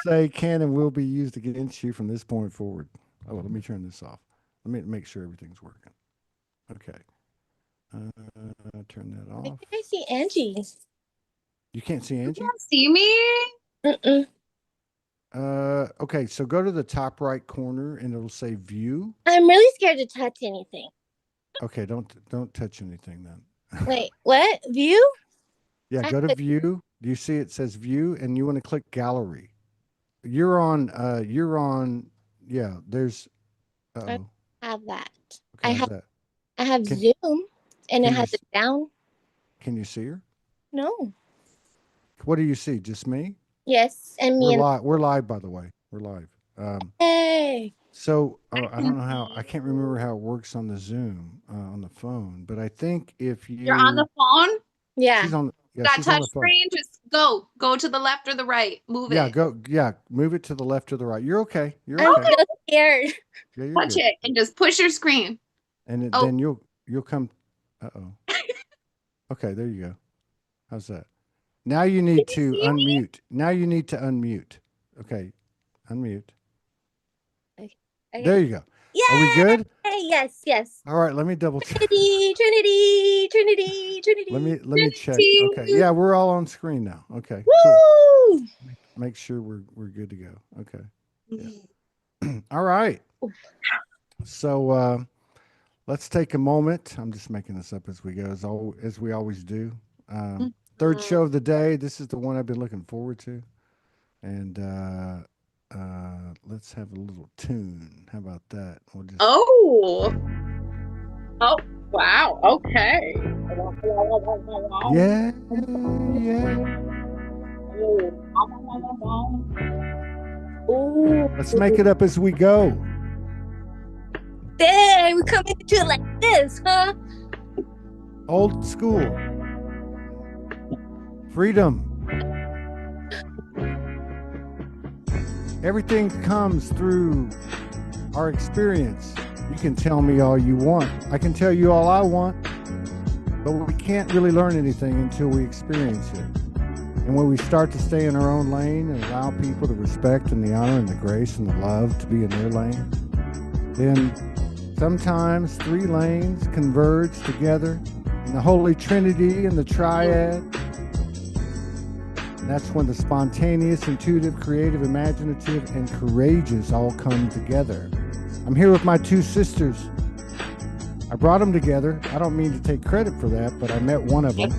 say can and will be used against you from this point forward. Oh, let me turn this off. Let me make sure everything's working. Okay. Turn that Why off. can't I see Angie? You can't see You Angie? can't see me? Mm-mm. Okay, so go to the top right corner and it'll say view. I'm really scared to touch anything. Okay, don't touch anything then. Wait, what? View? Yeah, I go to have, view. Do you see it says view and you want to click gallery. You're on yeah, there's I oh. have that. Okay, I how's have that? I have Can Zoom and it can you has it down. can you see her? No. What do you see? Just me? Yes, and me and We're live by the way. We're live. hey. So I I can don't know how I see can't remember you. how it works on the Zoom on the phone, but I think if You're on the you phone? Yeah. Got she's on touch the phone. screen? Just go. Go to the left or the right. Move Yeah, it. go move it to the left or the right. You're okay. You're I'm okay. Okay. so scared. Yeah, you're Touch good. it and just push your screen. Oh, Then you'll come. Uh-oh. Okay, there you go. How's that? Now you can need you to see me? unmute. Now you need to unmute. Okay, unmute. Okay. There Okay. you go. Are we Yay! good? Yes, yes. All right, let me double check. Trinity, Trinity, Trinity, Trinity. Let me check. Okay. Trinity. Yeah, we're all on screen now. Okay, cool. Woo! Make sure we're good to go. Okay. Yeah. All right. So let's take a moment. I'm just making this up as we go, as we always do. Third Mhm. show of the day. This is the one I've been looking forward to. And let's have a little tune. How about that? We'll just Oh. Oh, wow. Okay. yeah, yeah. Ooh. Let's make it up as we go. Dang, we coming into it like this, huh? Old school. Freedom. Everything comes through our experience. You can tell me all you want. I can tell you all I want, but we can't really learn anything until we experience it. And when we start to stay in our own lane and allow people the respect and the honor and the grace and the love to be in their lane, then sometimes three lanes converge together in the Holy Trinity and the Triad. And that's when the spontaneous, intuitive, creative, imaginative, and courageous all come together. I'm here with my two sisters. I brought them together. I don't mean to take credit for that, but I met one of them a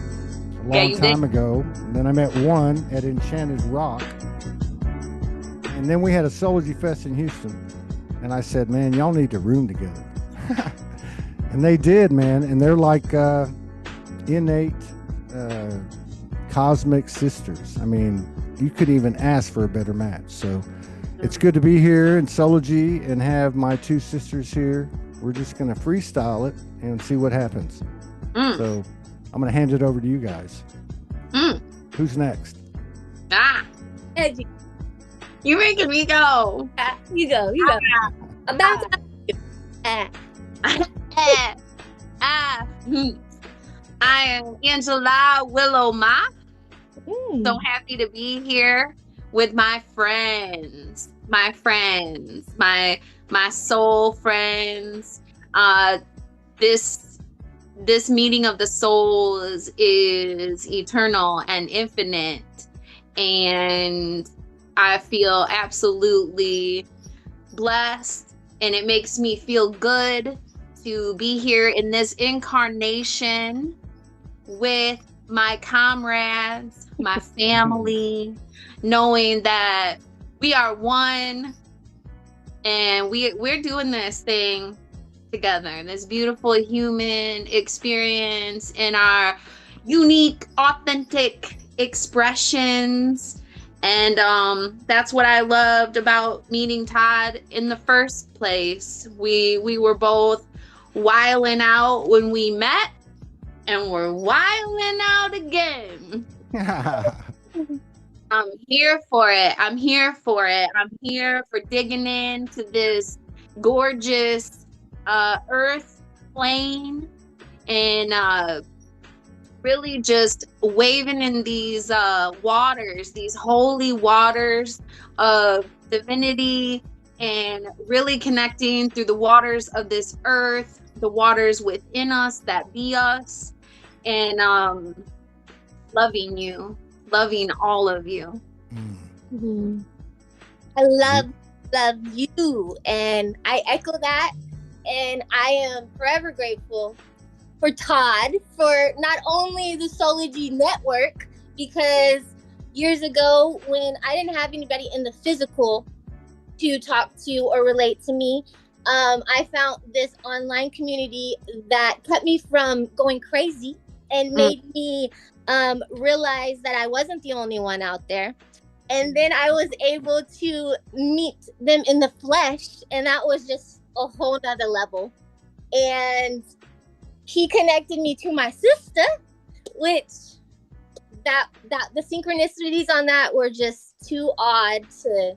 Yeah, long you did. time ago. And then I met one at Enchanted Rock. And then we had a Soulogy Fest in Houston. And I said, man, y'all need to room together. And they did, man. And they're like innate cosmic sisters. I mean, you couldn't even ask for a better match. So it's good to be here in Soulogy and have my two sisters here. We're just going to freestyle it and see what happens. Mm, So I'm going to hand it over to you guys. mm. Who's next? Ah, Angie, you're making me go. you go, you go. I'm about to ah. Ah, ah. I am Angela Willow Ma. So Mm. happy to be here with my friends, my soul friends. This this meeting of the souls is eternal and infinite, and I feel absolutely blessed, and it makes me feel good to be here in this incarnation with my comrades, my family, knowing that we are one, and we're doing this thing together. This beautiful human experience in our unique, authentic expressions. And that's what I loved about meeting Todd in the first place. We were both wiling out when we met, and we're wiling out again. I'm here for it. I'm here for it. I'm here for digging into this gorgeous earth plane and really just waving in these waters, these holy waters of divinity, and really connecting through the waters of this earth, the waters within us that be us, and loving you, loving all of you. Mhm. I love you, and I echo that, and I am forever grateful for Todd for not only the Soulogy network, because years ago when I didn't have anybody in the physical to talk to or relate to me, I found this online community that kept me from going crazy and made me realize that I wasn't the only one out there. And then I was able to meet them in the flesh, and that was just a whole nother level. And he connected me to my sister, which that the synchronicities on that were just too odd to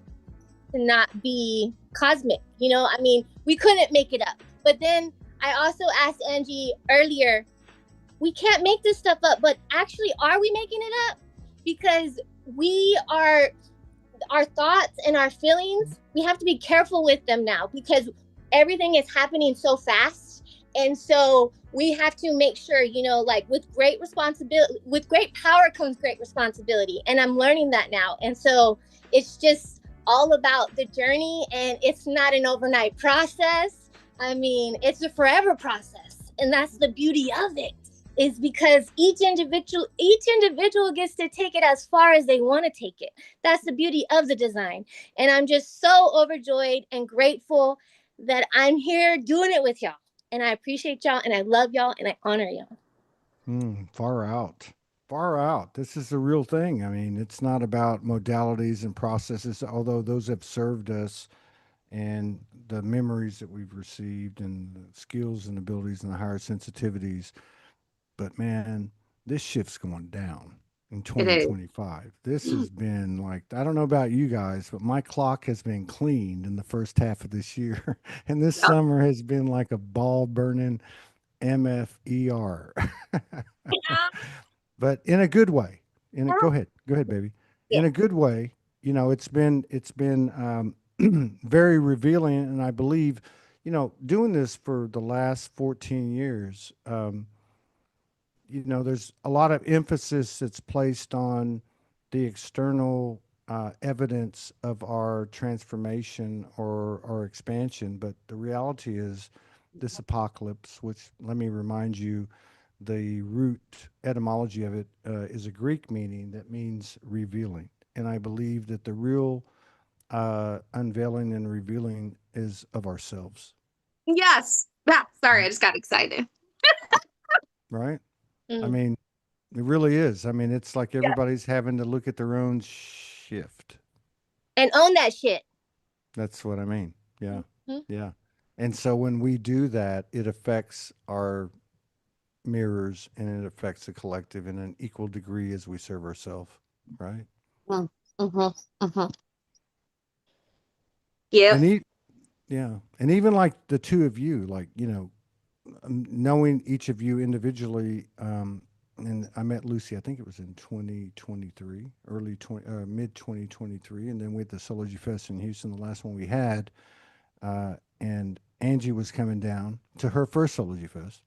not be cosmic. You know, I mean, we couldn't make it up. But then I also asked Angie earlier, we can't make this stuff up, but actually, are we making it up? Because we are, our thoughts and our feelings, we have to be careful with them now because everything is happening so fast. And so we have to make sure, you know, like with great responsibility, with great power comes great responsibility. And I'm learning that now. And so it's just all about the journey, and it's not an overnight process. I mean, it's a forever process. And that's the beauty of it, is because each individual gets to take it as far as they want to take it. That's the beauty of the design. And I'm just so overjoyed and grateful that I'm here doing it with y'all. And I appreciate y'all, and I love y'all, and I honor y'all. Far out. Far out. This is the real thing. I mean, it's not about modalities and processes, although those have served us and the memories that we've received and the skills and abilities and the higher sensitivities. But man, this shift's going down in It is. 2025. This has been like, I don't know about you guys, but my clock has been cleaned in the first half of this year. And this Yep. summer has been like a ball burning MFER. But in a good way. Go ahead, baby. Yeah. In a good way, you know, it's been very revealing, and I believe, you know, doing this for the last 14 years, you know, there's a lot of emphasis that's placed on the external evidence of our transformation or our expansion, but the reality is this apocalypse, which let me remind you, the root etymology of it is a Greek meaning that means revealing. And I believe that the real unveiling and revealing is of ourselves, Yes. Ah, sorry, I just got excited. right? I Mm. mean, it really is. I mean, it's like Yeah. everybody's having to look at their own shift. And own that shit. That's what I mean. Yeah. Mhm. Yeah. And so when we do that, it affects our mirrors and it affects the collective in an equal degree as we serve ourselves, right? Mm, mhm, mhm. And Yep. yeah, and even like the two of you, like, you know, knowing each of you individually, and I met Lucy, I think it was in 2023, mid 2023, and then we had the Soulogy Fest in Houston, the last one we had, and Angie was coming down to her first Soulogy Fest,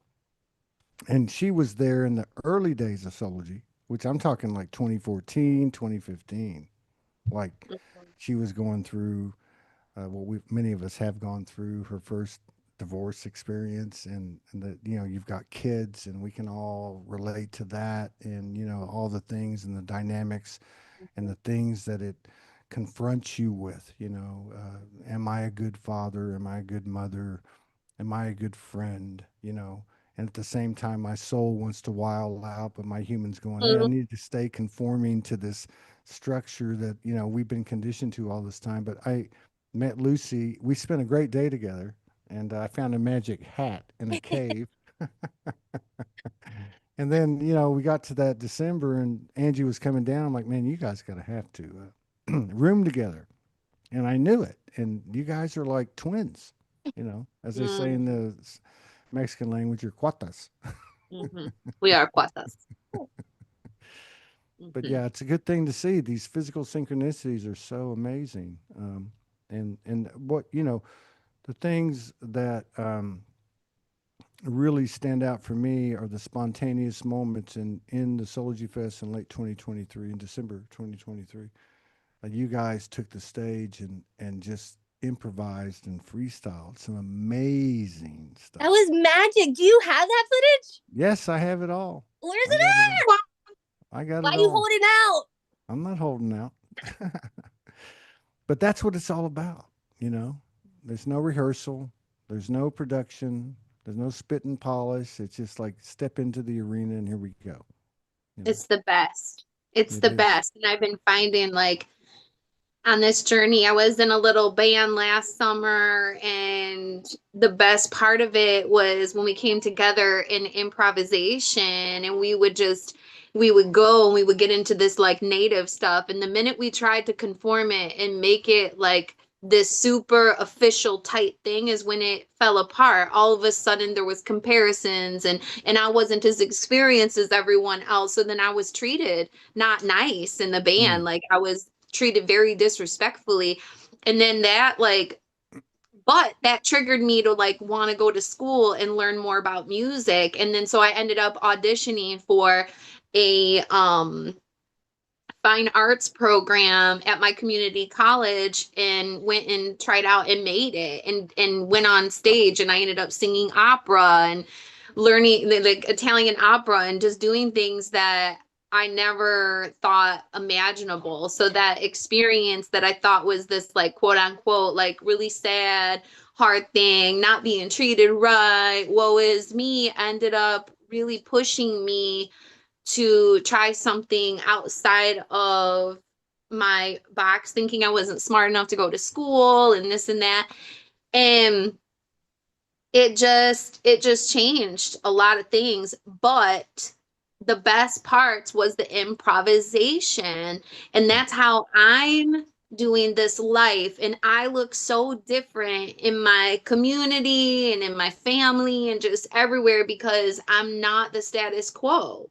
and she was there in the early days of Soulogy, which I'm talking like 2014, 2015. Like she was going through what we many of us have gone through, her first divorce experience, and that, you know, you've got kids and we can all relate to that, and you know all the things and the dynamics and the things that it confronts you with, you know, am I a good father, am I a good mother, am I a good friend, you know? And at the same time, my soul wants to wild out, but my human's going, hey, I Mhm. need to stay conforming to this structure that, you know, we've been conditioned to all this time. But I met Lucy. We spent a great day together, and I found a magic hat in a cave. And then, you know, we got to that December, and Angie was coming down. I'm like, man, you guys got to have to room together. And I knew it. And you guys are like twins, you know, as they say Mm, in the Mexican language, you're cuatas. mhm. We are cuatas. But Mhm. yeah, it's a good thing to see. These physical synchronicities are so amazing. And what, the things that really stand out for me are the spontaneous moments in the Soulogy Fest in late 2023, in December 2023. You guys took the stage and just improvised and freestyled some amazing That stuff. was magic. Do you have that footage? Yes, I have it all. Where's I it got it all. at? I got Why it are you all. holding out? I'm not holding out. But that's what it's all about, you know. There's no rehearsal, there's no production, there's no spit and polish. It's just like step into the arena and here we go. You know, It's the best. It's it the is. best. And I've been finding like on this journey, I was in a little band last summer, and the best part of it was when we came together in improvisation and we would go and we would get into this like native stuff. And the minute we tried to conform it and make it like this super official tight thing is when it fell apart. All of a sudden there was comparisons, and I wasn't as experienced as everyone else. So then I was treated not nice in the band. Mm, Like I was treated very disrespectfully. And then that like but that triggered me to like want to go to school and learn more about music. And then so I ended up auditioning for a fine arts program at my community college and went and tried out and made it and went on stage, and I ended up singing opera and learning like Italian opera and just doing things that I never thought imaginable. So that experience that I thought was this like quote unquote like really sad hard thing, not being treated right, woe is me, ended up really pushing me to try something outside of my box, thinking I wasn't smart enough to go to school and this and that. And it just changed a lot of things, but the best parts was the improvisation. And mm, that's how I'm doing this life, and I look so different in my community and in my family and just everywhere because I'm not the status quo.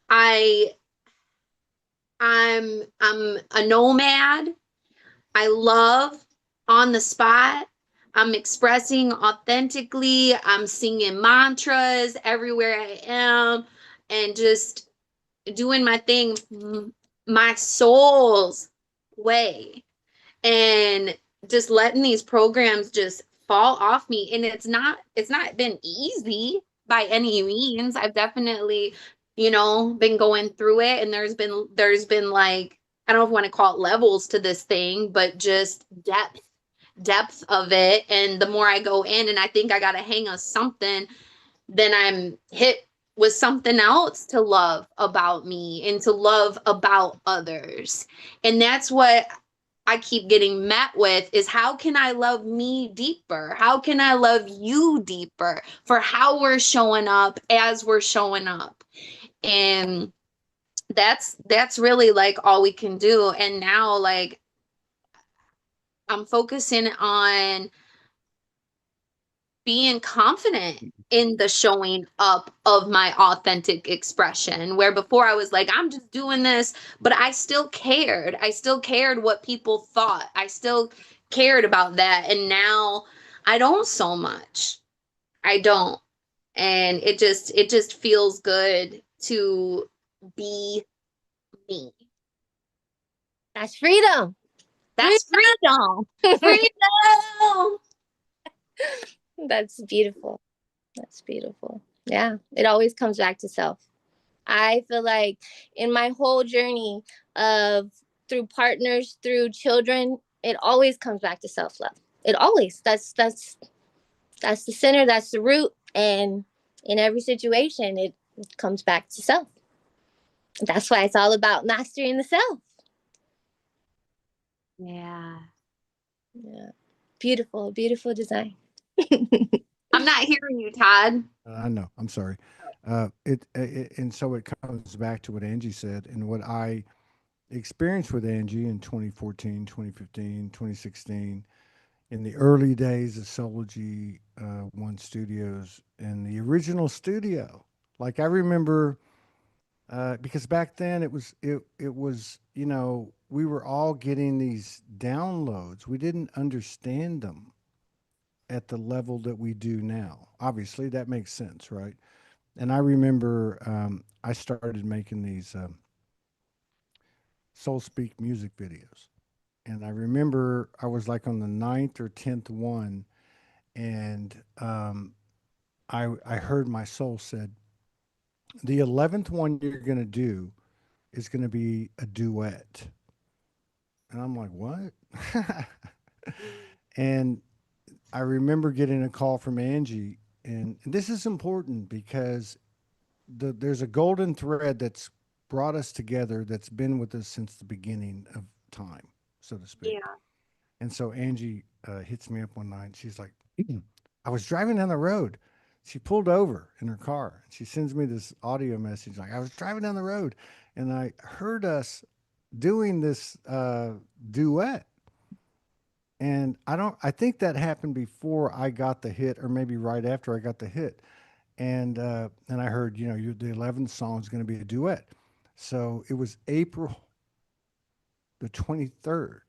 I I'm a nomad. I love on the spot. I'm expressing authentically. I'm singing mantras everywhere I am and just doing my thing my soul's way, and just letting these programs just fall off me. And it's not been easy by any means. I've definitely, been going through it, and there's been like, I don't know if I want to call it levels to this thing, but just depth of it. And the more I go in and I think I got a hang of something, then I'm hit with something else to love about me and to love about others. And that's what I keep getting met with is how can I love me deeper? How can I love you deeper for how we're showing up as we're showing up? And that's really like all we can do. And now like I'm focusing on being confident in the showing up of my authentic expression, where before I was like, I'm just doing this, but I still cared what people thought, I still cared about that. And now I don't so much. I don't. And it just feels good to be me. That's freedom. That's freedom. Freedom. Freedom. That's beautiful. That's beautiful. Yeah, it always comes back to self. I feel like in my whole journey of through partners, through children, it always comes back to self love. It always. That's the center. That's the root. And in every situation, it comes back to self. That's why it's all about mastering the self. Yeah. Yeah, beautiful, beautiful design. I'm not hearing you, Todd. I know. I'm sorry. And so it comes back to what Angie said and what I experienced with Angie in 2014, 2015, 2016, in the early days of Soulogy One Studios and the original studio. Like I remember Because back then it was, we were all getting these downloads. We didn't understand them at the level that we do now. Obviously, that makes sense, right? And I remember I started making these Soul Speak music videos. And I remember I was like on the ninth or 10th one, and I heard my soul said, the 11th one you're going to do is going to be a duet. And I'm like, what? And I remember getting a call from Angie, and this is important because there's a golden thread that's brought us together that's been with us since the beginning of time, so to speak. Yeah. And so Angie hits me up one night. She's like, I was driving down the road. She pulled over in her car. She sends me this audio message like, I was driving down the road and I heard us doing this duet. And I think that happened before I got the hit, or maybe right after I got the hit. And I heard, the 11th song is going to be a duet. So it was April the 23rd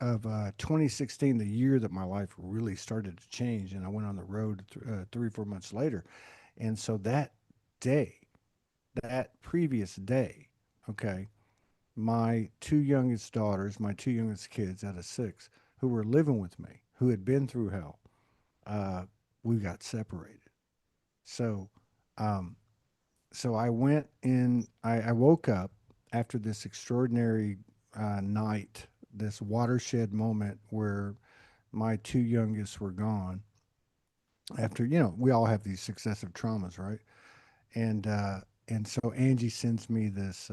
of 2016, the year that my life really started to change, and I went on the road 3 or 4 months later. And so that day, that previous day, okay, my two youngest daughters, my two youngest kids out of six, who were living with me, who had been through hell, uh, we got separated. So, um, so I went in. I woke up after this extraordinary night, this watershed moment where my two youngest were gone. After we all have these successive traumas, right? And uh, and so Angie sends me this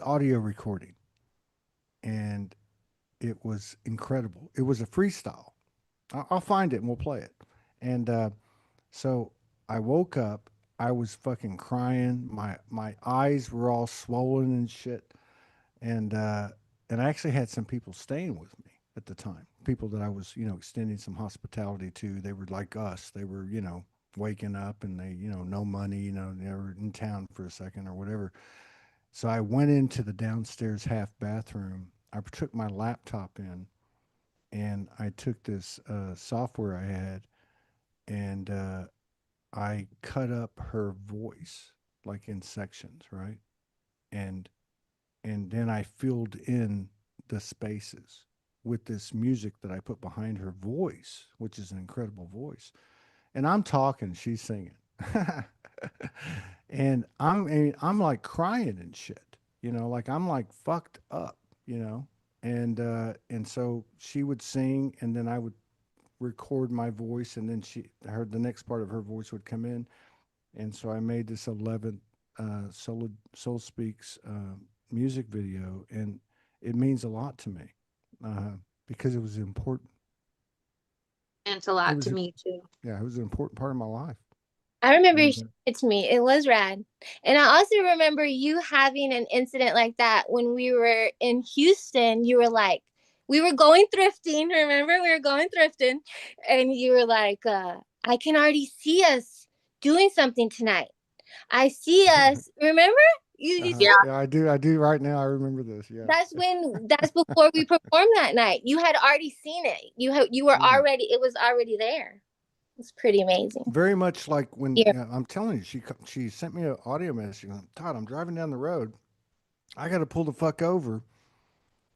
audio recording, and it was incredible. It was a freestyle. I'll find it and we'll play it. And so I woke up. I was fucking crying. My eyes were all swollen and shit. And and I actually had some people staying with me at the time. People that I was extending some hospitality to. They were like us. They were waking up and they no money. They were in town for a second or whatever. So I went into the downstairs half bathroom. I took my laptop in and I took this software I had, and I cut up her voice like in sections, right? And then I filled in the spaces with this music that I put behind her voice, which is an incredible voice. And I'm talking, she's singing. And I'm like crying and shit, like I'm like fucked up, you know. And so she would sing and then I would record my voice, and then she heard the next part of her voice would come in. And so I made this 11th Soul Speaks music video, and it means a lot to me uh, because it was important. Meant a It lot to was, me too. yeah, it was an important part of my life. I remember you And showing it to me. It was rad. And I also remember you having an incident like that when we were in Houston. You were like, we were going thrifting. Remember, we were going thrifting. And you were like, I can already see us doing something tonight. I see us. Remember? You uh-huh. still, Yeah. Yeah, I do right now. I remember this. Yeah. that's before we performed that night. You had already seen it. You were Mm. already, it was already there. It's pretty amazing. Very much like when, Yeah. I'm telling you, she sent me an audio message. Todd, I'm driving down the road. I got to pull the fuck over,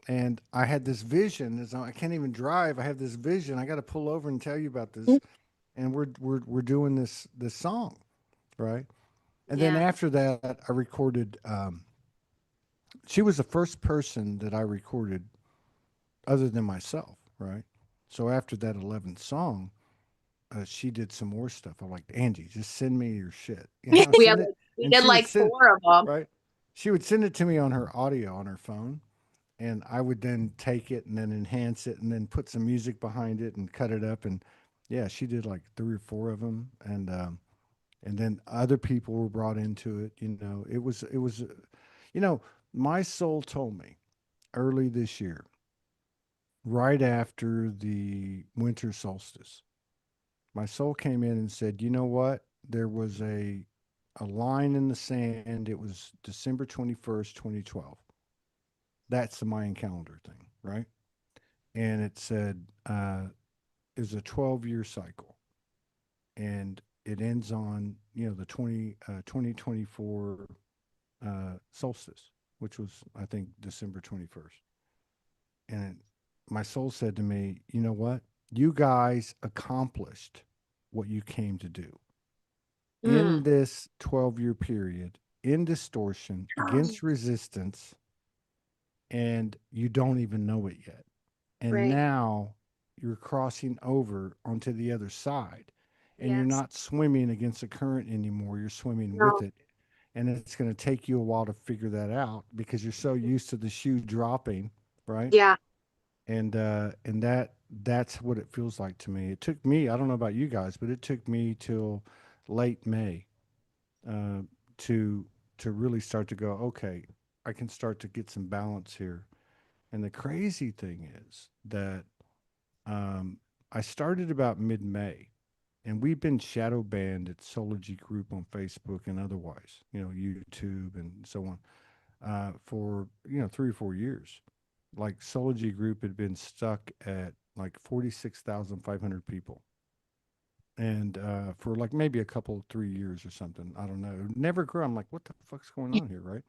and I had this vision. I can't even drive. I have this vision. I got to pull over and tell you about this. And we're doing this song, right? And then Yeah. after that, I recorded. She was the first person that I recorded other than myself, right? So after that 11th song, she did some more stuff. I'm like, Angie, just send me your shit, We have send it. we And did she would like send, four of them. right? She would send it to me on her audio on her phone, and I would then take it and then enhance it and then put some music behind it and cut it up. And yeah, she did like 3 or 4 of them, and then other people were brought into it. It was, you know, my soul told me early this year, right after the winter solstice, my soul came in and said, you know what? There was a line in the sand. It was December 21st, 2012. That's the Mayan calendar thing, right? And it said it was a 12-year cycle, and it ends on the 2024 solstice, which was I think December 21st. And my soul said to me, you know what? You guys accomplished what you came to do in Mm. this 12-year period, in distortion, against resistance, and you don't even know it yet. And Right. now you're crossing over onto the other side, and you're Yes. not swimming against the current anymore. You're swimming with No. it. And it's going to take you a while to figure that out because you're so used to the shoe dropping, right? Yeah. And that's what it feels like to me. It took me, I don't know about you guys, but it took me till late May uh, to really start to go, okay, I can start to get some balance here. And the crazy thing is that um, I started about mid-May, and we've been shadow banned at Soulogy group on Facebook and otherwise, YouTube and so on, for 3 or 4 years. Like Soulogy group had been stuck at like 46,500 people, and for like maybe a couple 3 years or something. I don't know. It never grew. I'm like, what the fuck's going on here, right?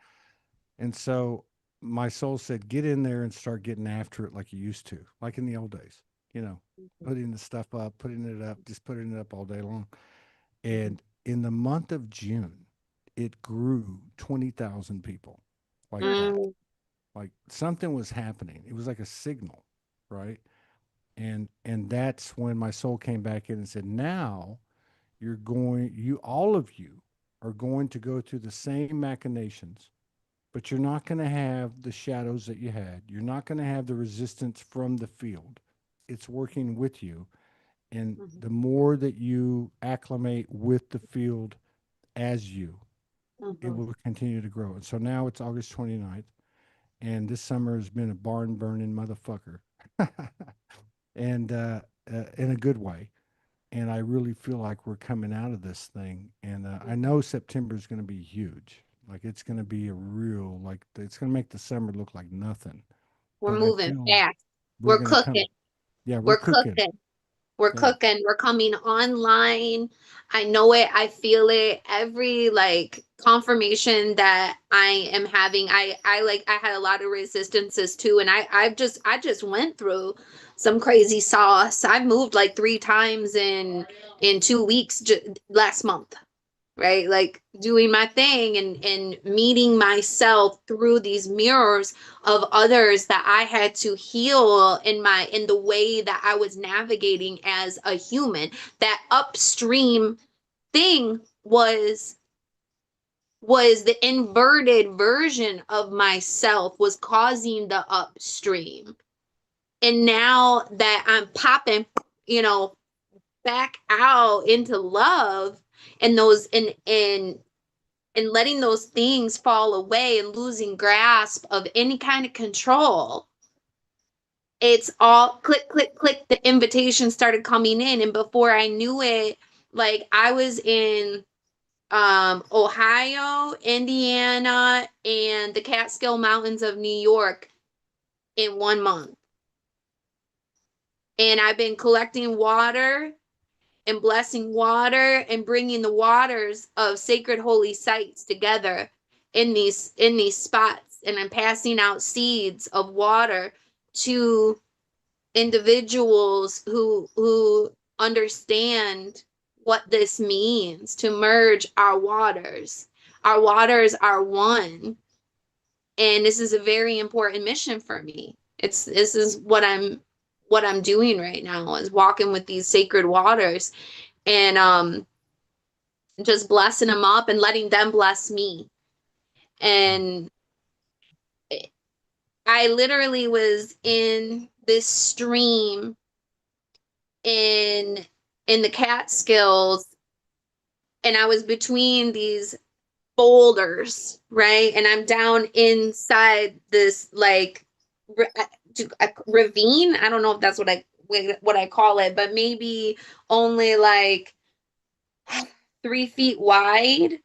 And so my soul said, get in there and start getting after it like you used to, like in the old days, you know, putting the stuff up, putting it up, just putting it up all day long. Mhm. And in the month of June, it grew 20,000 people like that. Mm. Like something was happening. It was like a signal, right? And that's when my soul came back in and said, now you all of you are going to go through the same machinations, but you're not going to have the shadows that you had. You're not going to have the resistance from the field. It's working with you. And Mhm. the more that you acclimate with the field as you, it Mhm. will continue to grow. And so now it's August 29th, and this summer has been a barn burning motherfucker. And in a good way. And I really feel like we're coming out of this thing. And I know September is going to be huge. Like it's going to be a real, like it's going to make the summer look like nothing. We're But I moving feel fast. we're We're going to come. cooking. Yeah, we're We're cooking. cooking. We're Yeah. cooking. We're coming online. I know it. I feel it. Every like confirmation that I am having. I had a lot of resistances too, and I just went through some crazy sauce. I've moved like 3 times in 2 weeks last month, right? Like doing my thing and meeting myself through these mirrors of others that I had to heal in the way that I was navigating as a human. That upstream thing was the inverted version of myself was causing the upstream. And now that I'm popping, you know, back out into love and those and letting those things fall away and losing grasp of any kind of control, it's all click click click, the invitation started coming in, and before I knew it, like I was in Ohio, Indiana, and the Catskill Mountains of New York in 1 month. And I've been collecting water and blessing water and bringing the waters of sacred holy sites together in these spots, and I'm passing out seeds of water to individuals who understand what this means to merge our waters. Our waters are one, and this is a very important mission for me. This is what I'm doing right now, is walking with these sacred waters, and just blessing them up and letting them bless me. And I literally was in this stream in in the Catskills, and I was between these boulders, right? And I'm down inside this like a ravine. I don't know if that's what I call it, but maybe only like 3 feet wide.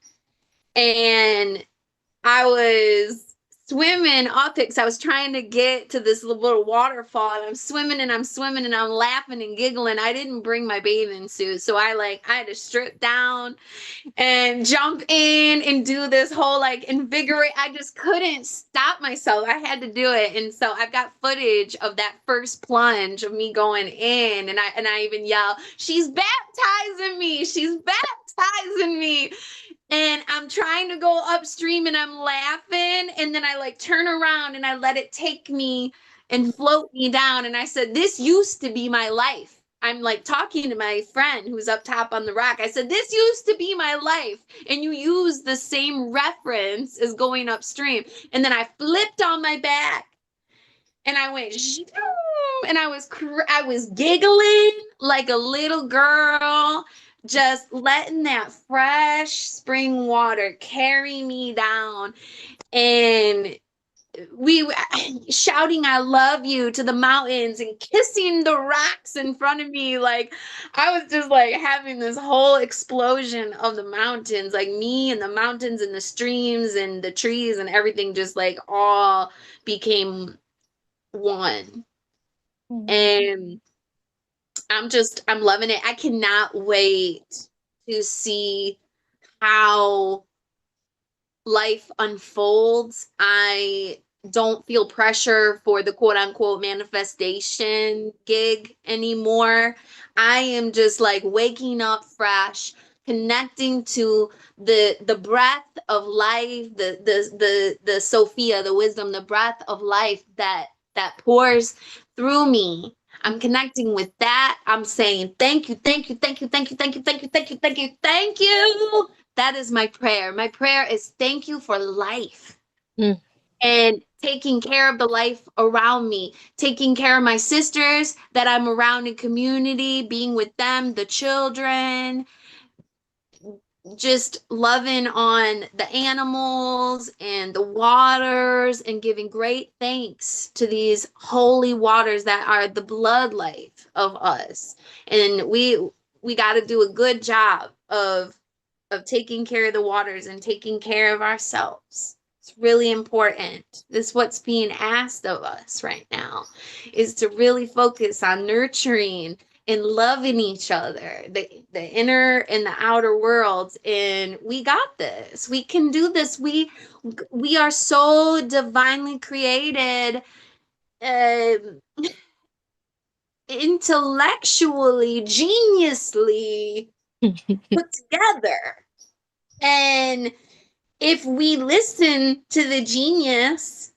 and I was swimming off it because I was trying to get to this little waterfall, and I'm swimming and I'm swimming and I'm laughing and giggling. I didn't bring my bathing suit, so I had to strip down and jump in and do this whole like invigorate. I just couldn't stop myself. I had to do it. And so I've got footage of that first plunge of me going in, and I even yell, "She's baptizing me. She's baptizing me." And I'm trying to go upstream and I'm laughing, and then I like turn around and I let it take me and float me down, and I said, "This used to be my life." I'm like talking to my friend who's up top on the rock. I said, "This used to be my life." And you use the same reference as going upstream. And then I flipped on my back and I went, and I was giggling like a little girl, just letting that fresh spring water carry me down. And we shouting "I love you" to the mountains and kissing the rocks in front of me. Like I was just like having this whole explosion of the mountains, like me and the mountains and the streams and the trees and everything just like all became one. And I'm loving it. I cannot wait to see how life unfolds. I don't feel pressure for the quote unquote manifestation gig anymore. I am just like waking up fresh, connecting to the breath of life, the Sophia, the wisdom, the breath of life that pours through me. I'm connecting with that. I'm saying thank you, thank you, thank you, thank you, thank you, thank you, thank you, thank you, thank you. That is my prayer. My prayer is thank you for life and taking care of the life around me, taking care of my sisters that I'm around in community, being with them, the children, just loving on the animals and the waters and giving great thanks to these holy waters that are the blood life of us. And we got to do a good job of taking care of the waters and taking care of ourselves. It's really important. This is what's being asked of us right now, is to really focus on nurturing and loving each other, the inner and the outer worlds. And we got this. We can do this. We are so divinely created, um, intellectually, geniusly put together. And if we listen to the genius,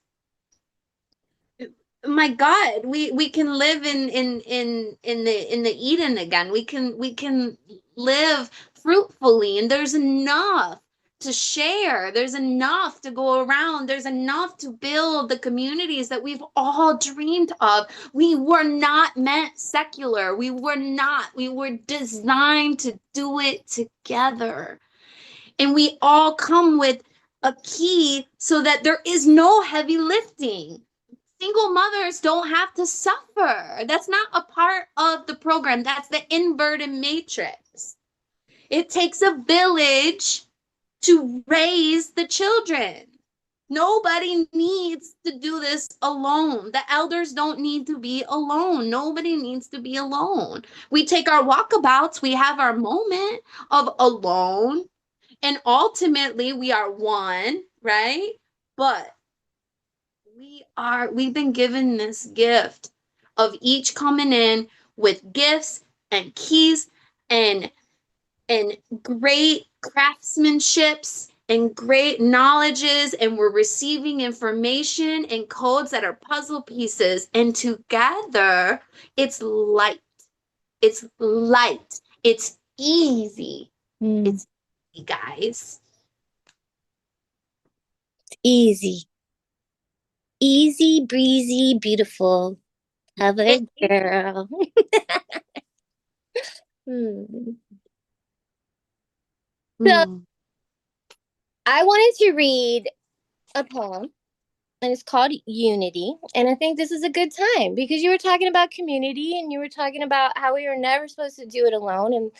my God, we can live in the Eden again. We can live fruitfully, and there's enough to share. There's enough to go around. There's enough to build the communities that we've all dreamed of. We were not meant secular. We were not. We were designed to do it together. And we all come with a key so that there is no heavy lifting. Single mothers don't have to suffer. That's not a part of the program. That's the inverted matrix. It takes a village to raise the children. Nobody needs to do this alone. The elders don't need to be alone. Nobody needs to be alone. We take our walkabouts, we have our moment of alone, and ultimately we are one, right? But we've been given this gift of each coming in with gifts and keys and great craftsmanships and great knowledges, and we're receiving information and codes that are puzzle pieces, and together it's light, it's light, it's easy. It's easy, guys. Easy. Easy, breezy, beautiful. Covered girl. So I wanted to read a poem, and it's called Unity. And I think this is a good time because you were talking about community and you were talking about how we were never supposed to do it alone. And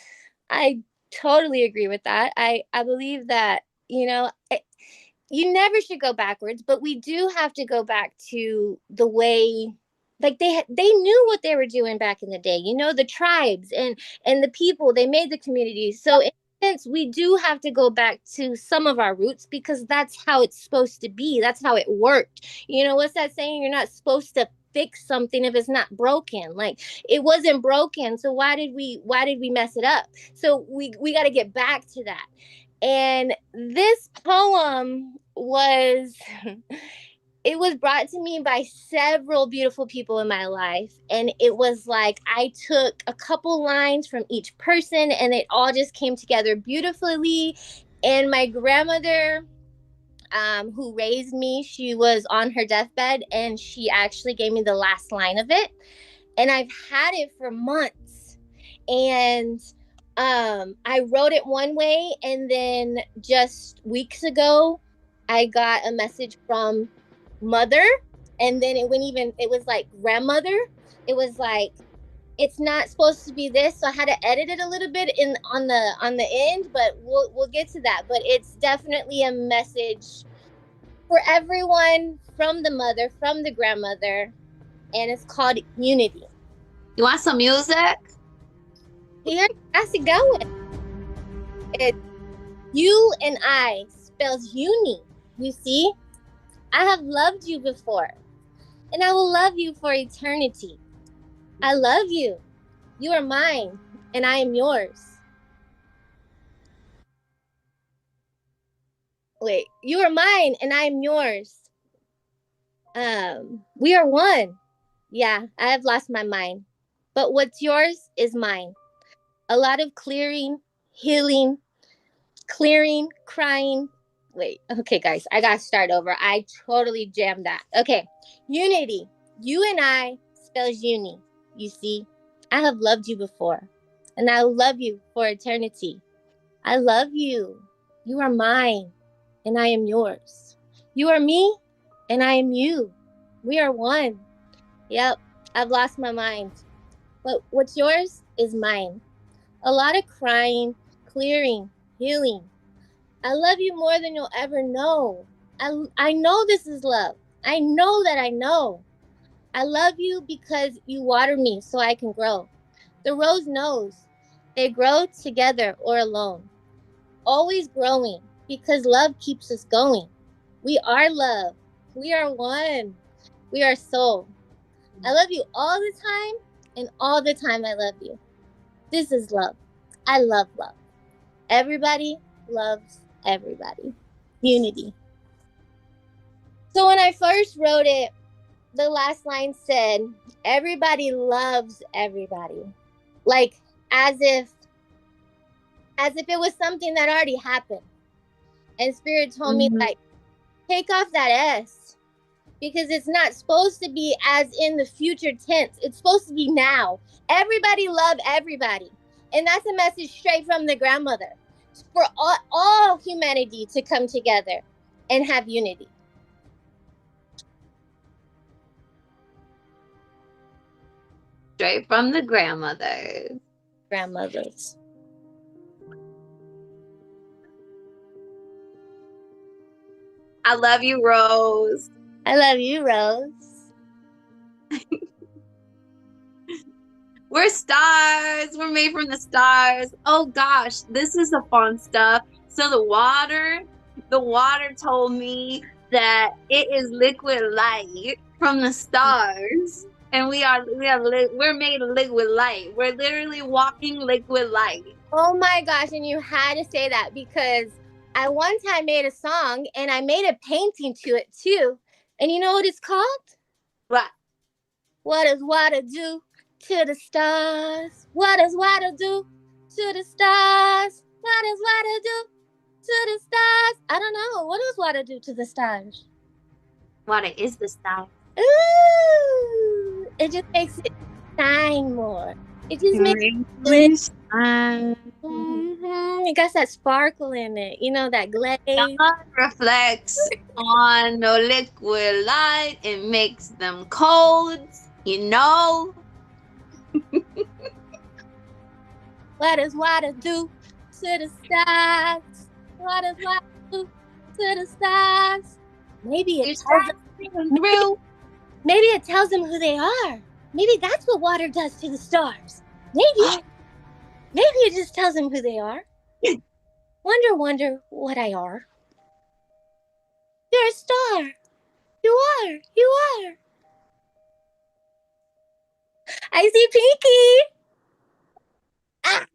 I totally agree with that. I believe that You know, you never should go backwards, but we do have to go back to the way, like they knew what they were doing back in the day. You know, the tribes and the people, they made the communities. So in a sense, we do have to go back to some of our roots because that's how it's supposed to be. That's how it worked. You know, what's that saying? You're not supposed to fix something if it's not broken. Like, it wasn't broken, so why did we mess it up? So we got to get back to that. And this poem was it was brought to me by several beautiful people in my life, and it was like I took a couple lines from each person and it all just came together beautifully. And my grandmother, who raised me, she was on her deathbed and she actually gave me the last line of it, and I've had it for months. And I wrote it one way, and then just weeks ago I got a message from mother, and then it was like grandmother. It was like, it's not supposed to be this, so I had to edit it a little bit on the end, but we'll get to that. But it's definitely a message for everyone, from the mother, from the grandmother, and it's called Unity. You want some music? Here, how's it going? It's you and I spells uni. You see, I have loved you before, and I will love you for eternity. I love you. You are mine, and I am yours. Wait, you are mine, and I am yours. We are one. Yeah, I have lost my mind, but what's yours is mine. A lot of clearing, healing, clearing, crying. Wait, okay, guys, I gotta start over. I totally jammed that. Okay, unity. You and I spells uni. You see, I have loved you before, and I will love you for eternity. I love you. You are mine, and I am yours. You are me, and I am you. We are one. Yep, I've lost my mind. But what's yours is mine. A lot of crying, clearing, healing. I love you more than you'll ever know. I know this is love. I know that I know. I love you because you water me so I can grow. The rose knows. They grow together or alone. Always growing because love keeps us going. We are love. We are one. We are soul. I love you all the time, and all the time I love you. This is love. I love love. Everybody loves everybody. Unity. So when I first wrote it, the last line said, everybody loves everybody. Like, as if it was something that already happened. And Spirit told me, like, take off that S, because it's not supposed to be as in the future tense. It's supposed to be now. Everybody love everybody. And that's a message straight from the grandmother for all humanity to come together and have unity. Straight from the grandmothers. Grandmothers. I love you, Rose. I love you, Rose. We're stars. We're made from the stars. Oh gosh, this is the fun stuff. So the water told me that it is liquid light from the stars, and we're made of liquid light. We're literally walking liquid light. Oh my gosh, and you had to say that because I one time made a song and I made a painting to it too. And you know what it's called? What? What does water do to the stars? What does water do to the stars? What does water do to the stars? I don't know. What does water do to the stars? Water is the star. Ooh, it just makes it shine more. It just makes it shine. It got that sparkle in it. You know, that glaze. The sun reflects on the liquid light. It makes them cold. You know. What does water do to the stars? What does water to the stars. Maybe it Your tells stars them, coming through. maybe it tells them who they are. Maybe that's what water does to the stars. Maybe it just tells them who they are. Wonder what I are. You're a star. You are. I see Pinky. Ah,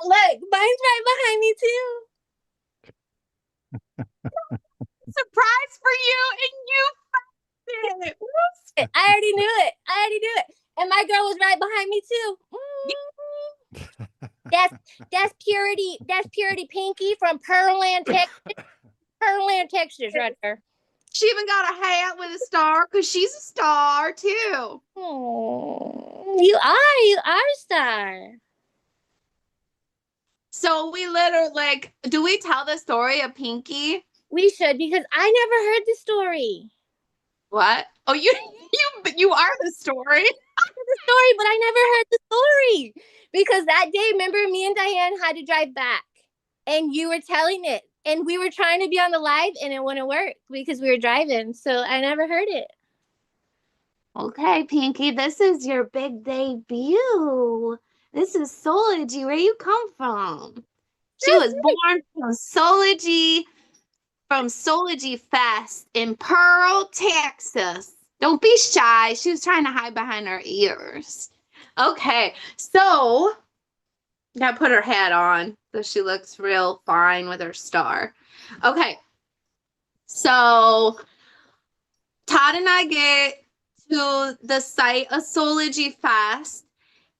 look, mine's right behind me too. Surprise for you, and you found it. I already knew it. And my girl was right behind me too. That's purity. That's purity Pinky from Pearland, Texas. Pearland, Texas, right there. She even got a hat with a star because she's a star too. Oh, you are a star. So we literally do we tell the story of Pinky? We should, because I never heard the story. What? Oh, you are the story. The story, but I never heard the story because that day, remember, me and Diane had to drive back, and you were telling it, and we were trying to be on the live, and it wouldn't work because we were driving, so I never heard it. Okay, Pinky, this is your big debut. This is Soulogy. Where you come from? She was born from Soulogy Fest in Pearl, Texas. Don't be shy. She was trying to hide behind her ears. Okay, so gotta put her hat on so she looks real fine with her star. Okay, so Todd and I get to the site of Soulogy Fest,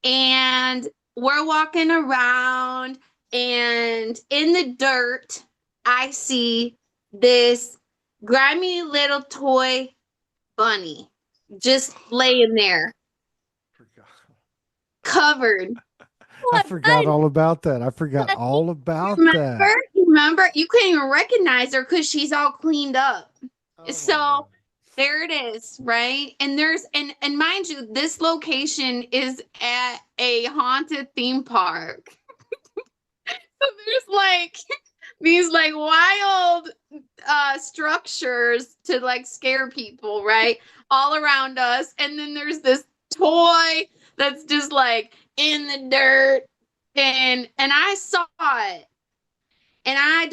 and we're walking around, and in the dirt, I see this grimy little toy bunny just laying there, covered. I forgot all about that. Remember? You couldn't even recognize her because she's all cleaned up. Oh, so there it is, right? And there's and mind you, this location is at a haunted theme park. So there's like these like wild structures to like scare people, right? All around us. And then there's this toy that's just like in the dirt. And I saw it. And I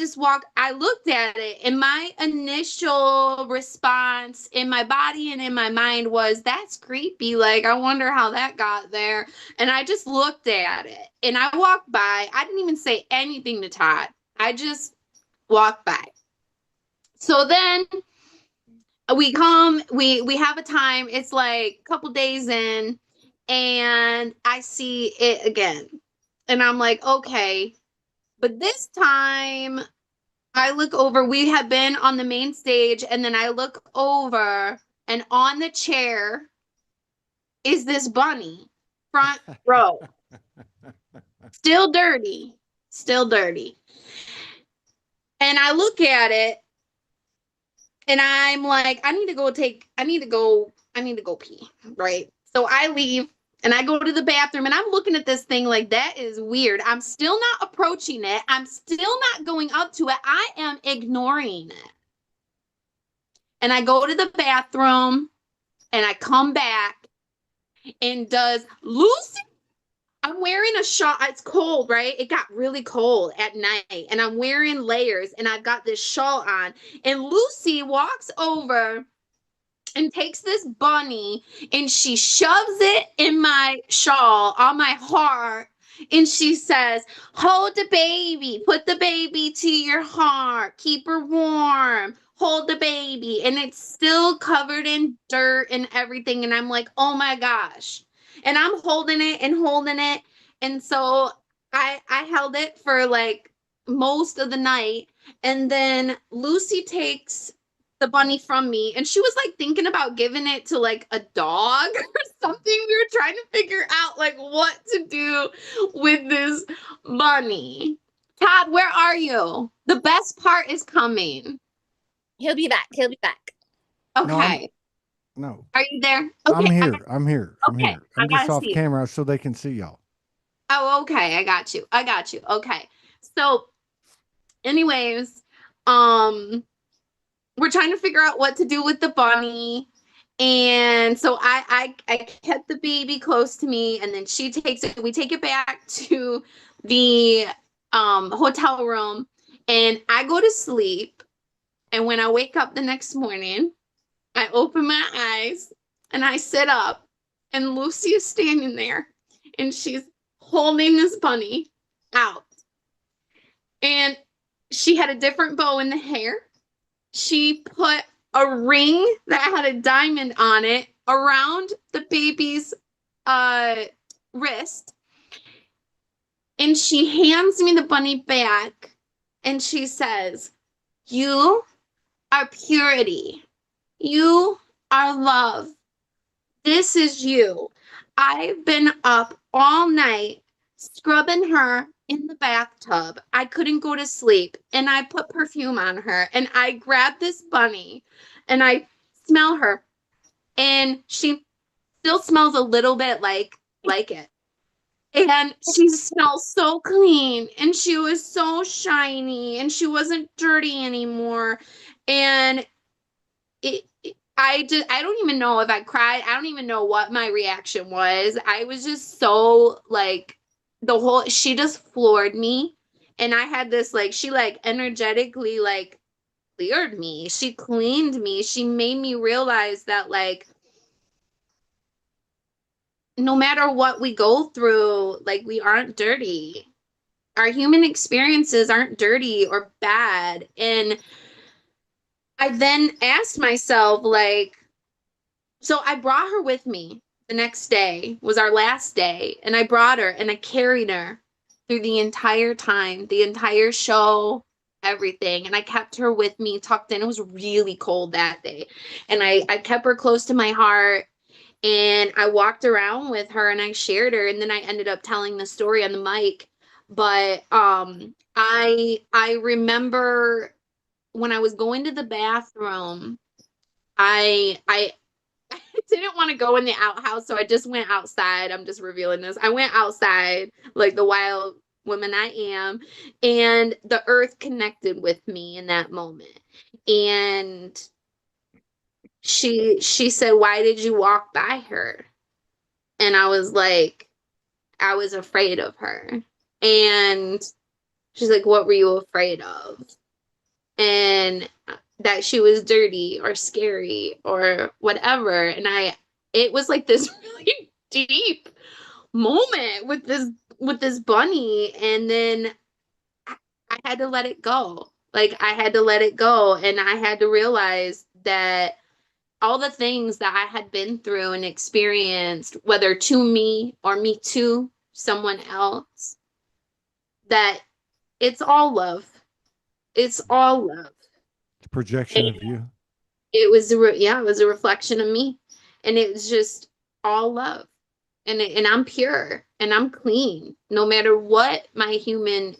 looked at it, and my initial response in my body and in my mind was, that's creepy. Like, I wonder how that got there. And I just looked at it, and I walked by. I didn't even say anything to Todd. I just walked by. So then we have a time. It's like a couple days in, and I see it again. And I'm like, okay. But this time I look over, we have been on the main stage, and then I look over, and on the chair is this bunny, front row. Still dirty. And I look at it, and I'm like, I need to go pee, right? So I leave. And I go to the bathroom, and I'm looking at this thing like, that is weird. I'm still not approaching it. I'm still not going up to it. I am ignoring it. And I go to the bathroom, and I come back, and does Lucy? I'm wearing a shawl. It's cold, right? It got really cold at night, and I'm wearing layers, and I've got this shawl on. And Lucy walks over and takes this bunny, and she shoves it in my shawl on my heart, and she says, hold the baby, put the baby to your heart, keep her warm, hold the baby. And it's still covered in dirt and everything, and I'm like, oh my gosh. And I'm holding it. And so I held it for like most of the night, and then Lucy takes the bunny from me, and she was like thinking about giving it to like a dog or something. We were trying to figure out like what to do with this bunny. Todd, where are you? The best part is coming. He'll be back. Okay. No. Are you there? Okay. I'm here. Okay. I'm just off camera so they can see y'all. Oh, okay. I got you. Okay. So anyways, we're trying to figure out what to do with the bunny. And so I kept the baby close to me, and then she takes it, we take it back to the hotel room, and I go to sleep. And when I wake up the next morning, I open my eyes and I sit up, and Lucy is standing there, and she's holding this bunny out. And she had a different bow in the hair. She put a ring that had a diamond on it around the baby's wrist. And she hands me the bunny back, and she says, "You are purity. You are love. This is you. I've been up all night scrubbing her in the bathtub. I couldn't go to sleep, and I put perfume on her, and I grabbed this bunny and I smell her, and she still smells a little bit like it. And she smells so clean, and she was so shiny, and she wasn't dirty anymore. And I don't even know if I cried. I don't even know what my reaction was. I was just so like she just floored me. And I had this like, she like energetically like cleared me. She cleaned me. She made me realize that like, no matter what we go through, like we aren't dirty. Our human experiences aren't dirty or bad. And I then asked myself, like, so I brought her with me. The next day was our last day, and I brought her and I carried her through the entire time, the entire show, everything. And I kept her with me, tucked in. It was really cold that day. And I kept her close to my heart, and I walked around with her and I shared her. And then I ended up telling the story on the mic. But I remember when I was going to the bathroom, I didn't want to go in the outhouse, so I just went outside. I'm just revealing this. I went outside like the wild woman I am, and the earth connected with me in that moment. And she said, "Why did you walk by her?" And I was like, "I was afraid of her." And she's like, "What were you afraid of?" And that she was dirty or scary or whatever. And it was like this really deep moment with this bunny. And then I had to let it go. Like I had to let it go, and I had to realize that all the things that I had been through and experienced, whether to me or me to someone else, that it's all love. It's all love. The projection of you. It was it was a reflection of me, and it was just all love. And I'm pure and I'm clean no matter what my human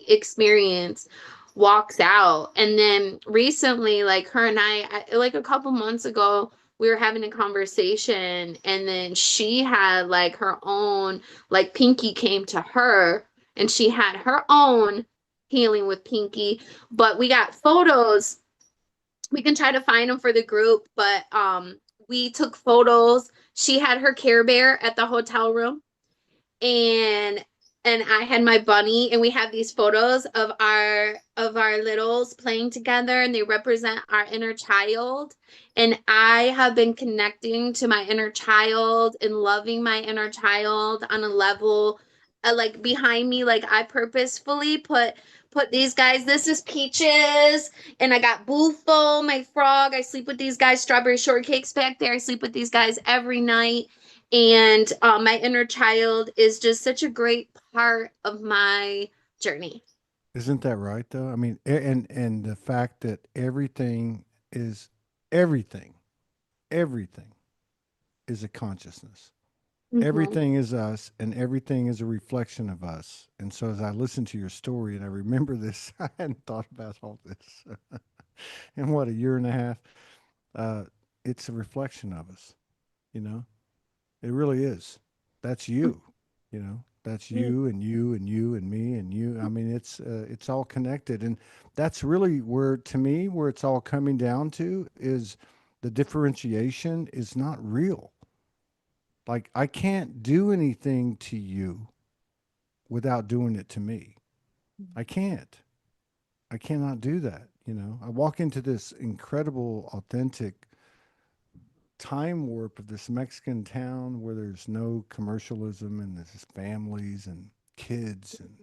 experience walks out. And then recently, like her and I like a couple months ago, we were having a conversation, and then she had like her own, like Pinky came to her, and she had her own healing with Pinky. But we got photos, we can try to find them for the group, but we took photos. She had her Care Bear at the hotel room, and I had my bunny, and we have these photos of our littles playing together, and they represent our inner child. And I have been connecting to my inner child and loving my inner child on a level, like behind me, like I purposefully put these guys. This is Peaches, and I got Bufo, my frog. I sleep with these guys. Strawberry shortcakes back there. I sleep with these guys every night. And my inner child is just such a great part of my journey. Isn't that right though? I mean, and the fact that everything, everything is a consciousness. Mm-hmm. Everything is us, and everything is a reflection of us. And so, as I listen to your story and I remember this, I hadn't thought about all this in what, a year and a half. Uh, it's a reflection of us. You know, it really is. That's you. You know. That's Mm. you and you and you and me and you. I mean, it's all connected, and that's really where, to me, where it's all coming down to is the differentiation is not real. Like I can't do anything to you without doing it to me. I can't. I cannot do that. You know, I walk into this incredible, authentic time warp of this Mexican town where there's no commercialism and there's families and kids and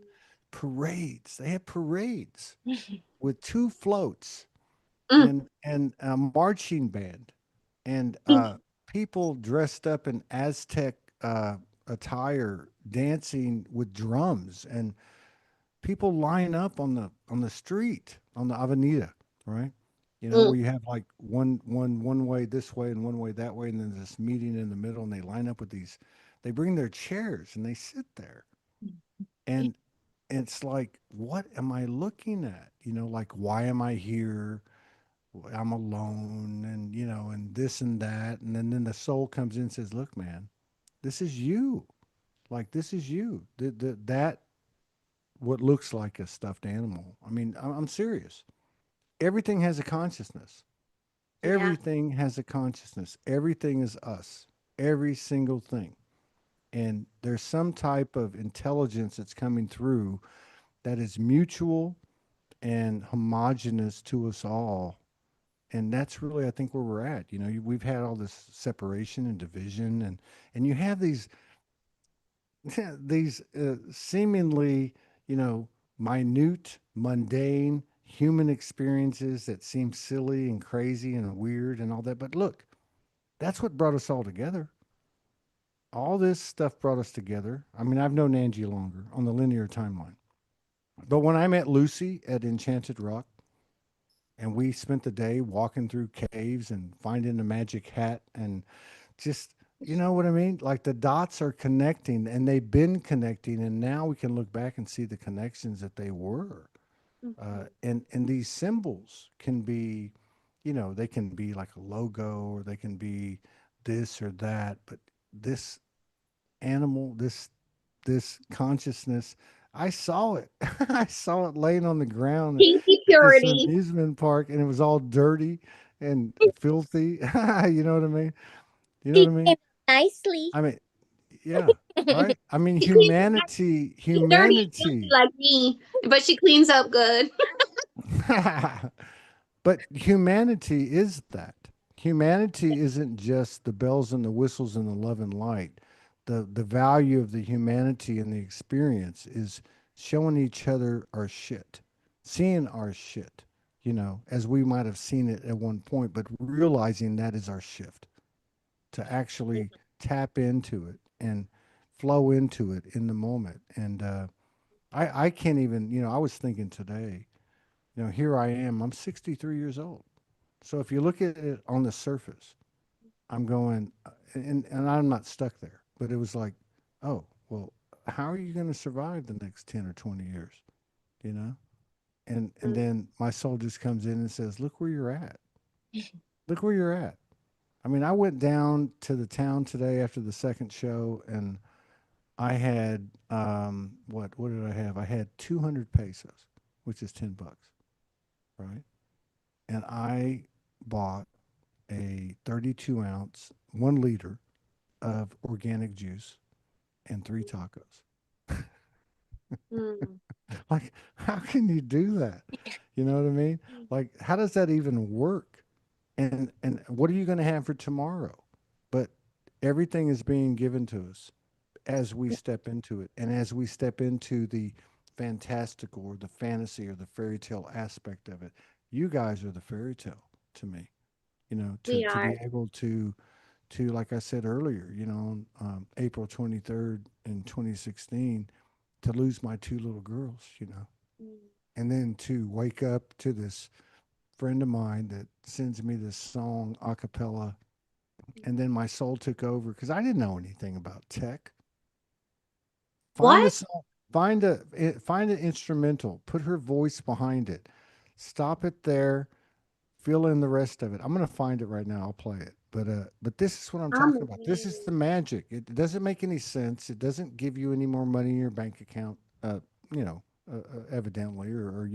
parades. They have parades with two floats Mm, and a marching band and people dressed up in Aztec attire dancing with drums and people line up on the street on the avenida, right? You know, mm, where you have like one way this way and one way that way, and then this meeting in the middle, and they line up with these. They bring their chairs and they sit there, and it's like, what am I looking at? You know, like why am I here? I'm alone, and you know, and this and that, and then the soul comes in and says, "Look, man, this is you. Like this is you. That what looks like a stuffed animal. I mean, I'm serious. Everything has a consciousness. Yeah. Everything has a consciousness. Everything is us. Every single thing. And there's some type of intelligence that's coming through that is mutual and homogenous to us all. And that's really, I think, where we're at. You know, we've had all this separation and division, and you have these seemingly, you know, minute, mundane human experiences that seem silly and crazy and weird and all that. But look, that's what brought us all together. All this stuff brought us together. I mean, I've known Angie longer on the linear timeline. But when I met Lucy at Enchanted Rock and we spent the day walking through caves and finding a magic hat and just, you know what I mean? Like the dots are connecting and they've been connecting, and now we can look back and see the connections that they were. And these symbols can be, you know, they can be like a logo or they can be this or that, but this animal, this consciousness, I saw it. I saw it laying on the ground Pinky at this purity. amusement park, and it was all dirty and filthy. You know what I mean? You know what She I mean? came out nicely. I mean, yeah, right? I mean, she cleans dirty and filthy humanity. like me, but she cleans up good. But humanity is that. Humanity isn't just the bells and the whistles and the love and light. The value of the humanity and the experience is showing each other our shit, seeing our shit, you know, as we might have seen it at one point, but realizing that is our shift to actually tap into it and flow into it in the moment. And I can't even, you know, I was thinking today, you know, here I am, I'm 63 years old. So if you look at it on the surface, I'm going, and I'm not stuck there, but it was like, oh, well, how are you going to survive the next 10 or 20 years, you know? And then my soul just comes in and says, look where you're at. Look where you're at. I mean, I went down to the town today after the second show, and I had what did I have? I had 200 pesos, which is $10, right? And I bought a 32 ounce, 1 liter of organic juice and 3 tacos. Mm. Like, how can you do that? You know what I mean? Like, how does that even work? And what are you going to have for tomorrow? But everything is being given to us as we step into it, and as we step into the fantastical or the fantasy or the fairy tale aspect of it. You guys are the fairy tale to me. You know, We to are. be able to like I said earlier, you know, on April 23rd in 2016, to lose my two little girls, you know, and then to wake up to this friend of mine that sends me this song a cappella, and then my soul took over because I didn't know anything about tech. Find a What? song, find an instrumental, put her voice behind it, stop it there, fill in the rest of it. I'm gonna find it right now. I'll play it. But this is what I'm talking about. This is the Amen. magic. It doesn't make any sense. It doesn't give you any more money in your bank account. You know, evidently, or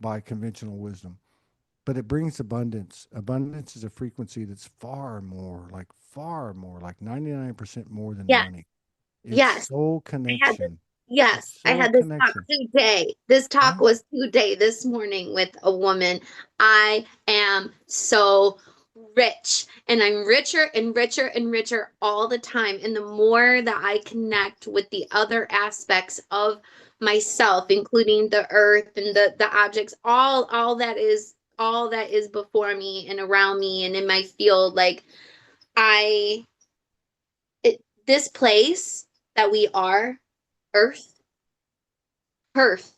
by conventional wisdom. But it brings abundance. Abundance is a frequency that's far more, like 99% more than Yes, money. It's yes. soul I had this, connection. It's yes, I soul had this talk connection, today. This talk right? was today, this morning with a woman. I am so rich and I'm richer and richer and richer all the time. And the more that I connect with the other aspects of myself, including the earth and the objects, all that is before me and around me and in my field, like I this place that we are, earth, earth,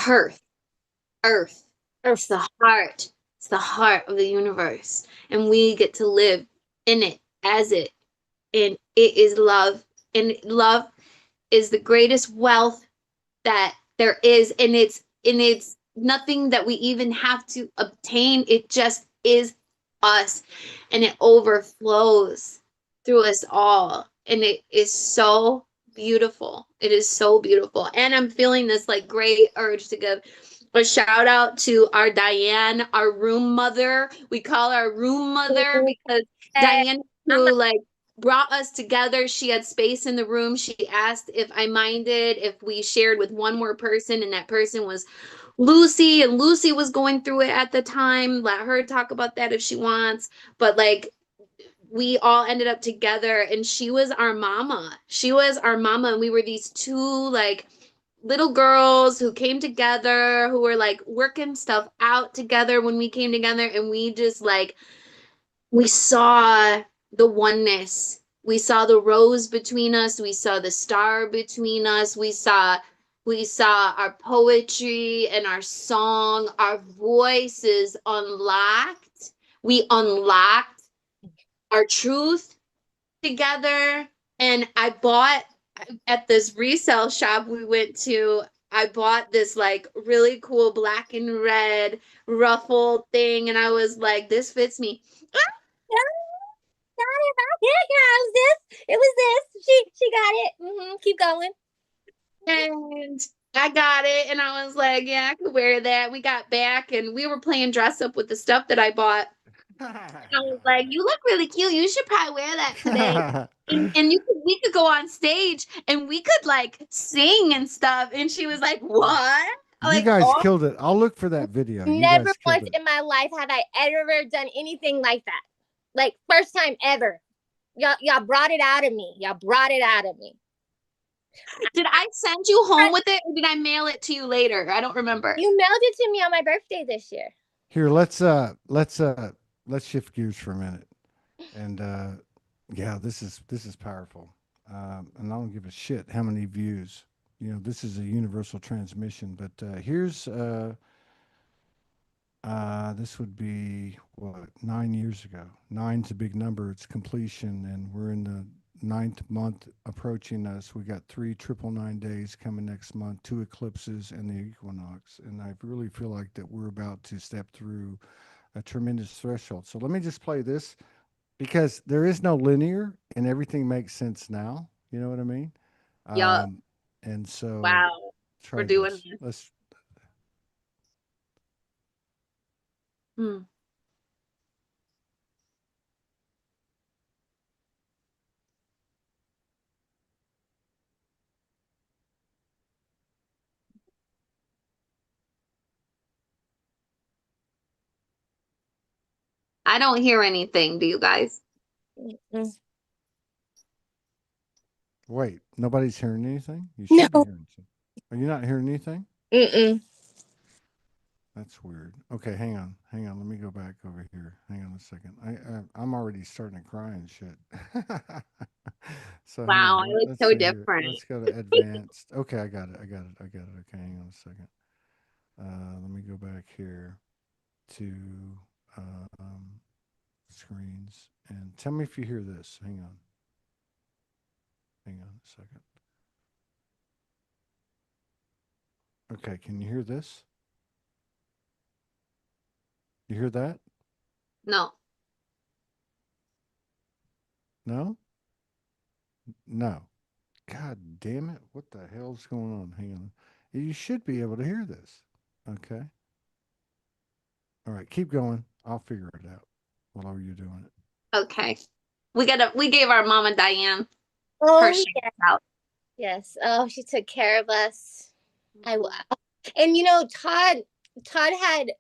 earth, earth. It's the heart. It's the heart of the universe. And we get to live in it as it. And it is love. And love is the greatest wealth that there is. And it's nothing that we even have to obtain. It just is us. And it overflows through us all. And it is so beautiful. It is so beautiful. And I'm feeling this like great urge to give a shout out to our Diane, our room mother. We call her room mother because Yes. Diane, I'm who like brought us together. She had space in the room. She asked if I minded if we shared with one more person, and that person was Lucy. And Lucy was going through it at the time. Let her talk about that if she wants. But like, we all ended up together, and she was our mama. She was our mama, and we were these two like little girls who came together, who were like working stuff out together when we came together, and we just like we saw the oneness. We saw the rose between us. We saw the star between us. We saw our poetry and our song, our voices unlocked. We unlocked our truth together. And I bought at this resale shop we went to, I bought this like really cool black and red ruffled thing. And I was like, this fits me. yeah, yeah, it was this. It was this. She got it. Keep going. And I got it, and I was like, yeah, I could wear that. We got back, and we were playing dress up with the stuff that I bought. I was like, you look really cute. You should probably wear that today. And we could go on stage and we could like sing and stuff. And she was like, what? I'm You like, guys oh, killed it. I'll look for that video. You Never guys killed once it. in my life have I ever done anything like that. Like first time ever. Y'all brought it out of me. Y'all brought it out of me. did I send you home with it or did I mail it to you later? I don't remember. You mailed it to me on my birthday this year. Here, let's shift gears for a minute. And yeah, this is powerful. And I don't give a shit how many views. This is a universal transmission. But here's this would be what, 9 years ago. Nine's a big number. It's completion, and we're in the ninth month approaching us. We got 3 999 days coming next month, two eclipses, and the equinox. And I really feel like that we're about to step through a tremendous threshold. So let me just play this because there is no linear, and everything makes sense now. You know what I mean? Yup. Um, and so Wow. We're try doing this. this. Let's. Hmm. I don't hear anything. Do you guys? Mm-mm. Wait, nobody's hearing anything? You No. should be hearing something. Are you not hearing anything? Mm-mm. That's weird. Okay, hang on. Hang on. Let me go back over here. Hang on a second. I'm already starting to cry and shit. So hang Wow, on. I look Let's so see here. different. Let's go to advanced. Okay, I got it. I got it. I got it. Okay, hang on a second. Let me go back here to um, screens and tell me if you hear this. Hang on. Hang on a second. Okay, can you hear this? You hear that? No. No? No. God damn it. What the hell's going on? Hang on. You should be able to hear this. Okay. All right. Keep going. I'll figure it out while you're doing it. Okay. We gave our mama Diane Oh, her shout out. yes. Oh, she took care of us. And Todd had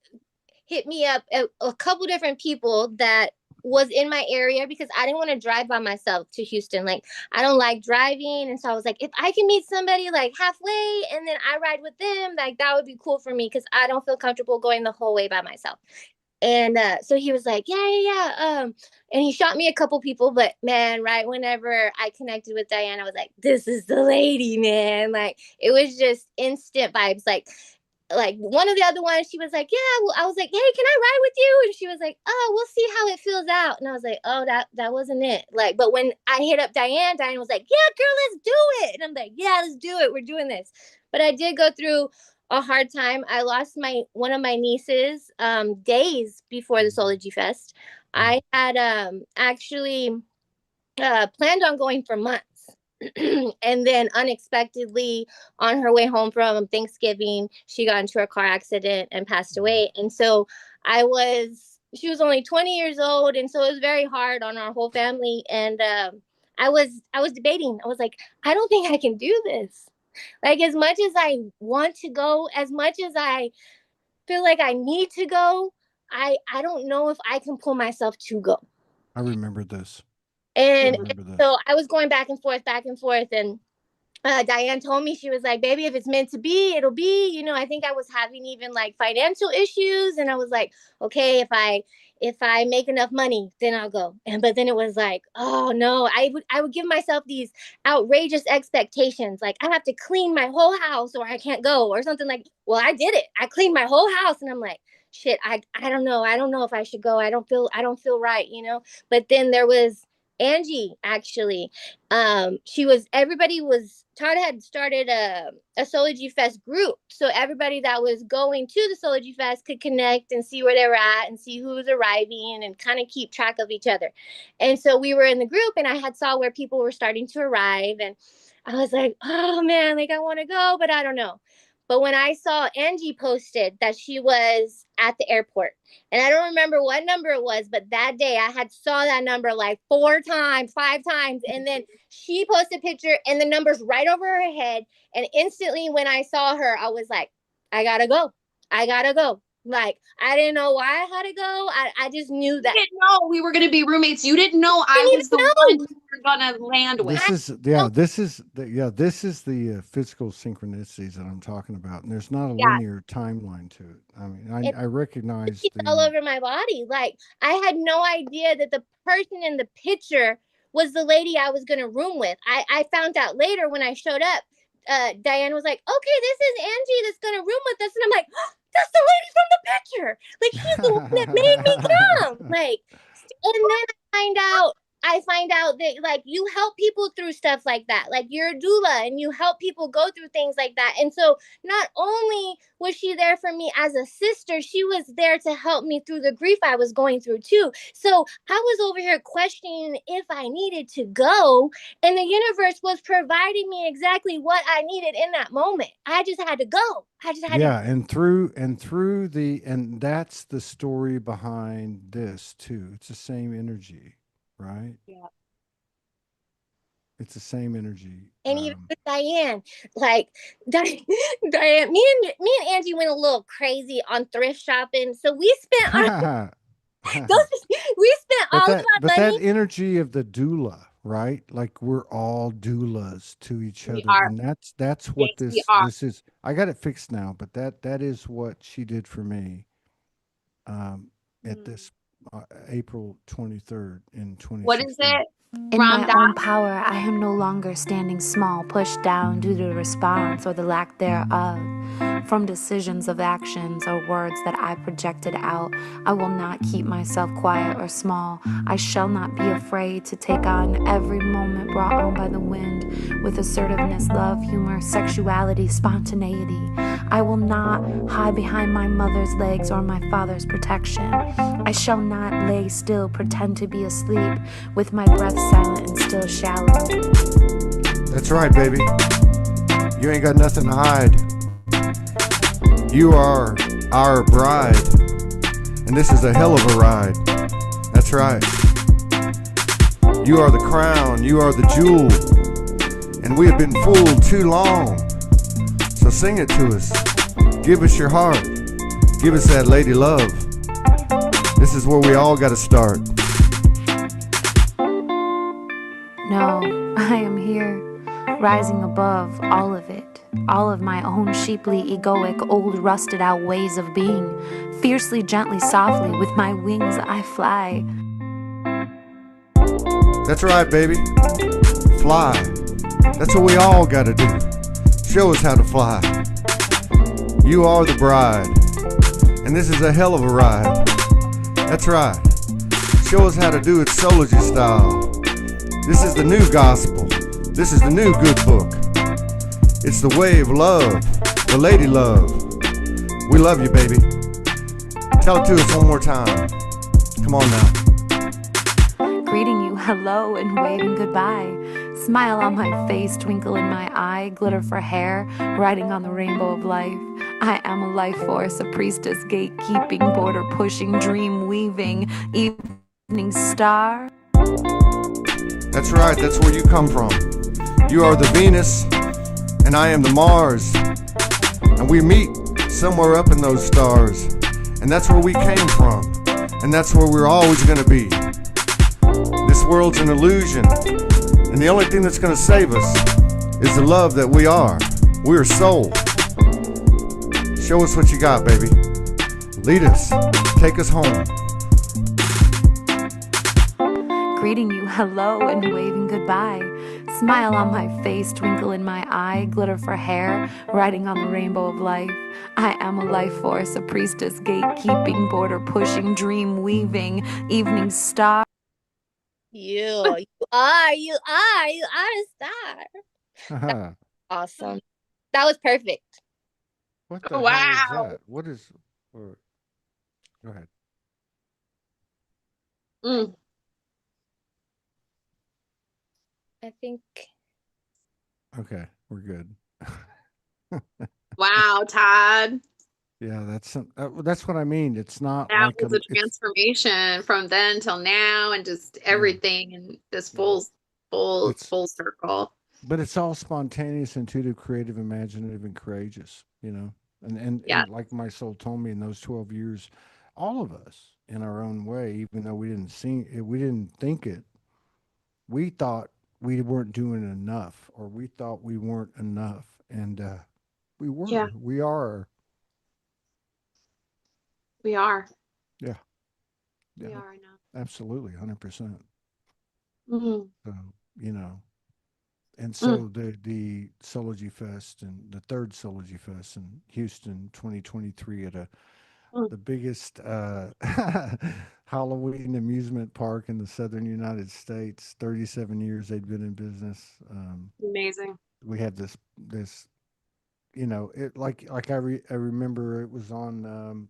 hit me up a couple different people that was in my area because I didn't want to drive by myself to Houston. Like, I don't like driving. And so I was like, if I can meet somebody like halfway and then I ride with them, like that would be cool for me because I don't feel comfortable going the whole way by myself. And so he was like, yeah. And he shot me a couple people, but man, right whenever I connected with Diane, I was like, this is the lady, man. Like, it was just instant vibes. Like one of the other ones, she was like, yeah. Well, I was like, hey, can I ride with you? And she was like, oh, we'll see how it feels out. And I was like, oh, that wasn't it. Like, but when I hit up Diane was like, yeah, girl, let's do it. And I'm like, yeah, let's do it. We're doing this. But I did go through a hard time. I lost one of my nieces days before the Soulogy Fest. I had actually planned on going for months. And then unexpectedly on her way home from Thanksgiving, she got into a car accident and passed away. And so she was only 20 years old. And so it was very hard on our whole family. And I was debating. I was like, I don't think I can do this. Like, as much as I want to go, as much as I feel like I need to go, I don't know if I can pull myself to go. I remember this. And so I was going back and forth. And Diane told me, she was like, baby, if it's meant to be, it'll be. I think I was having even like financial issues. And I was like, okay, if I make enough money, then I'll go. But then it was like, oh no, I would give myself these outrageous expectations. Like, I have to clean my whole house or I can't go or something. Like, well, I did it. I cleaned my whole house. And I'm like, shit, I don't know. I don't know if I should go. I don't feel right, But then there was Angie, actually. Todd had started a Soulogy Fest group. So everybody that was going to the Soulogy Fest could connect and see where they were at and see who was arriving and kind of keep track of each other. And so we were in the group and I had saw where people were starting to arrive. And I was like, oh man, like I want to go, but I don't know. But when I saw Angie posted that she was at the airport, and I don't remember what number it was, but that day I had saw that number like 4 times, 5 times. And then she posted a picture and the number's right over her head. And instantly when I saw her, I was like, I gotta go. Like, I didn't know why I had to go. I just knew that. You didn't know we were going to be roommates. You didn't know I was the one you were going to land with. This is the physical synchronicities that I'm talking about, and there's not a linear timeline to it. I mean, I recognize it's all over my body. Like, I had no idea that the person in the picture was the lady I was going to room with. I found out later when I showed up. Diane was like, okay, this is Angie that's going to room with us. And I'm like, oh, that's the lady from the picture. Like, she's the one that made me come. Like, and then I find out that like you help people through stuff like that. Like, you're a doula and you help people go through things like that. And so not only was she there for me as a sister, she was there to help me through the grief I was going through too. So I was over here questioning if I needed to go, and the universe was providing me exactly what I needed in that moment. I just had to go. I just had to. And that's the story behind this too. It's the same energy. Right? Yeah. It's the same energy. And even with Diane, like Diane, me and Angie went a little crazy on thrift shopping. So we spent all of our money. But that energy of the doula, right? Like, we're all doulas to each other. And that's what this is. I got it fixed now, but that is what she did for me at this April 23rd in 2016. What is it? In my own power, I am no longer standing small, pushed down due to the response or the lack thereof. from decisions of actions or words that I projected out. I will not keep myself quiet or small. I shall not be afraid to take on every moment brought on by the wind with assertiveness, love, humor, sexuality, spontaneity. I will not hide behind my mother's legs or my father's protection. I shall not lay still, pretend to be asleep, with my breath silent and still shallow. That's right, baby. You ain't got nothing to hide. You are our bride, and this is a hell of a ride. That's right. You are the crown, you are the jewel, and we have been fooled too long. So sing it to us. Give us your heart. Give us that lady love. This is where we all got to start. No, I am here, rising above all of it. All of my own sheeply, egoic, old, rusted out ways of being. Fiercely, gently, softly, with my wings I fly. That's right, baby. Fly. That's what we all gotta do. Show us how to fly. You are the bride, and this is a hell of a ride. That's right. Show us how to do it Soulogy style. This is the new gospel. This is the new good book. It's the way of love, the lady love. We love you, baby. Tell it to us one more time. Come on now. Greeting you hello and waving goodbye. Smile on my face, twinkle in my eye, glitter for hair, riding on the rainbow of life. I am a life force, a priestess, gatekeeping, border pushing, dream weaving, evening star. That's right, that's where you come from. You are the Venus, and I am the Mars. And we meet somewhere up in those stars. And that's where we came from. And that's where we're always gonna be. This world's an illusion. And the only thing that's gonna save us is the love that we are. We're soul. Show us what you got, baby. Lead us. Take us home. Greeting you hello and waving goodbye. Smile on my face, twinkle in my eye, glitter for hair, riding on the rainbow of life. I am a life force, a priestess, gatekeeping, border pushing, dream weaving, evening star. You are a star. Awesome. That was perfect. What the hell is Wow. that? What is... Go ahead. Mm. I think. Okay, we're good. Wow, Todd. Yeah, that's what I mean. It's not That like was a it's transformation from then till now, and just everything, and this it's full circle. but it's all spontaneous, intuitive, creative, imaginative, and courageous. Yeah, And like my soul told me in those 12 years, all of us in our own way, even though we didn't see it, we didn't think it. We thought we weren't doing enough, or we thought we weren't enough, and we yeah, were. We are. we are. Yeah, We yeah, are now. absolutely, 100%. Mm, So you know, and mm, so the Soulogy Fest and the third Soulogy Fest in Houston, 2023, at mm. the biggest Halloween amusement park in the southern United States. 37 years they'd been in business. Amazing. We had this it like I remember it was on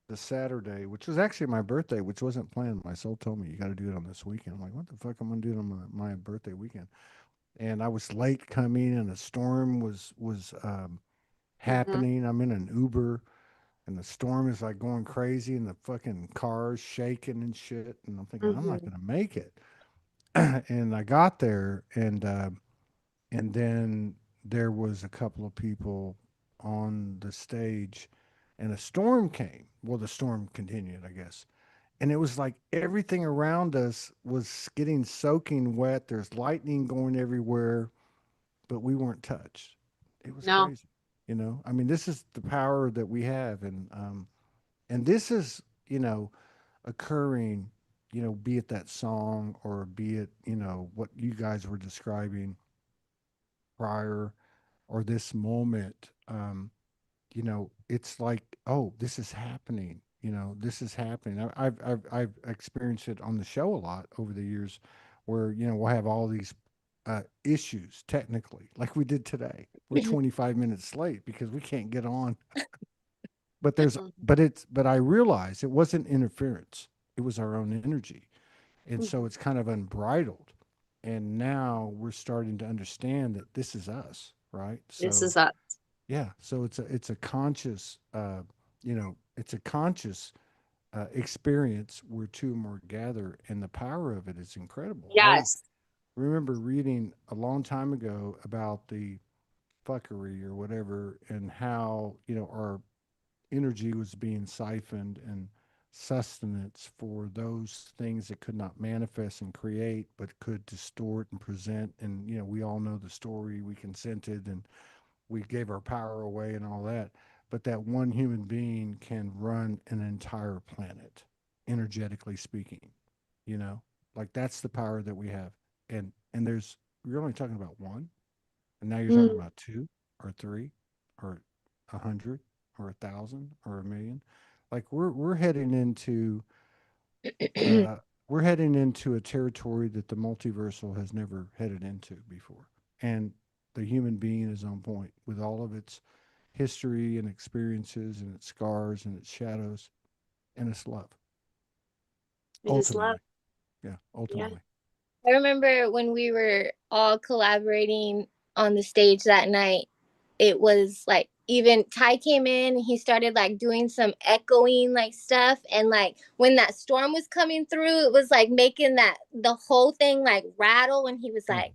the Saturday, which was actually my birthday, which wasn't planned. My soul told me you got to do it on this weekend. I'm like, what the fuck am I gonna do it on my birthday weekend? And I was late coming, and a storm was Hmm. happening. I'm in an Uber, and the storm is like going crazy, and the fucking car's shaking and shit. And I'm thinking, I'm not Hmm. gonna make it. And I got there, and then there was a couple of people on the stage, and a storm came. Well, the storm continued, I guess. And it was like everything around us was getting soaking wet. There's lightning going everywhere, but we weren't touched. It was No, crazy. I mean, this is the power that we have, and this is occurring. Be it that song, or be it what you guys were describing prior, or this moment. it's like, oh, this is happening. This is happening. I've experienced it on the show a lot over the years, where we'll have all these issues technically, like we did today. We're 25 minutes late because we can't get on. But I realized it wasn't interference. It was our own energy, and so it's kind of unbridled. And now we're starting to understand that this is us, right? This So is us. yeah, so it's a conscious, it's a conscious experience where two or more gather, and the power of it is incredible. I Yes. remember reading a long time ago about the fuckery or whatever, and how our energy was being siphoned, and sustenance for those things that could not manifest and create, but could distort and present. And we all know the story. We consented, and we gave our power away and all that. But that one human being can run an entire planet, energetically speaking. You know, like that's the power that we have. And there's you're only talking about one, and now you're talking Mm. about two or three or 100 or 1,000 or 1,000,000. Like we're heading into uh, we're heading into a territory that the multiversal has never headed into before. And the human being is on point with all of its history and experiences and its scars and its shadows and its love. It is love. Ultimately. Yeah, Yeah. ultimately. I remember when we were all collaborating on the stage that night, it was like even Ty came in and he started like doing some echoing like stuff. And like when that storm was coming through, it was like making that the whole thing like rattle. And he was Yeah. like,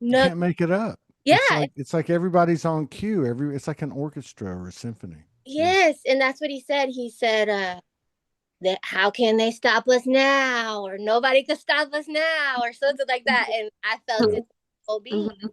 You no, can't make it up. yeah, It's like everybody's on cue. It's like an orchestra or a symphony. Yeah. yes. And that's what he said. He said, that how can they stop us now? Or nobody could stop us now, or something like that. And I felt Yeah. it whole being. Mhm.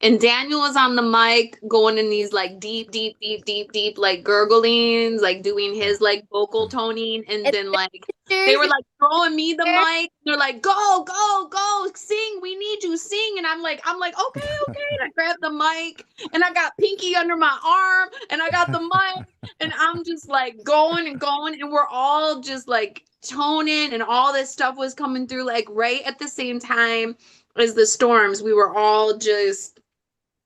And Daniel was on the mic going in these like deep, deep, deep, deep, deep, like gurglings, like doing Yeah. his like vocal Yeah. toning. And And then like they sisters were like throwing me the mic. They're like, go, go, go, sing. We need you, sing. And I'm like, okay, okay. And I grabbed the mic and I got Pinky under my arm and I got the mic and I'm just like going and going. And we're all just like toning and all this stuff was coming through like right at the same time as the storms. We were all just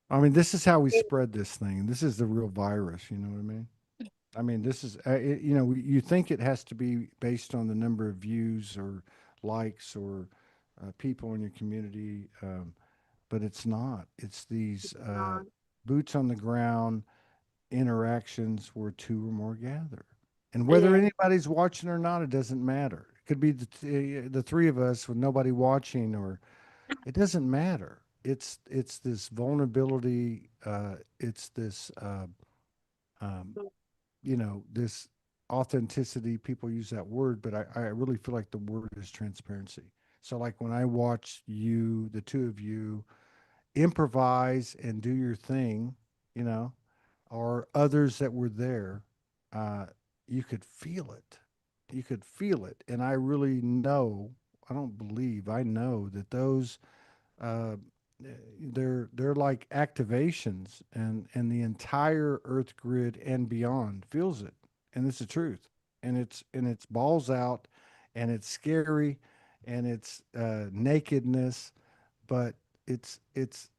I mean, this is how we spread this thing. This is the real virus. You know what I mean? I mean, this is, you think it has to be based on the number of views or likes or people in your community, but it's not. It's these boots on the ground interactions where two or more gather. And whether yeah. anybody's watching or not, it doesn't matter. It could be the three of us with nobody watching, or it doesn't matter. It's this vulnerability. It's this um, this authenticity. People use that word, but I really feel like the word is transparency. So like when I watch you, the two of you, improvise and do your thing, you know, or others that were there, uh, you could feel it. You could feel it. And I really know, I don't believe, I know that those uh, they're like activations, and the entire earth grid and beyond feels it, and it's the truth, and it's balls out, and it's scary, and it's nakedness, but it's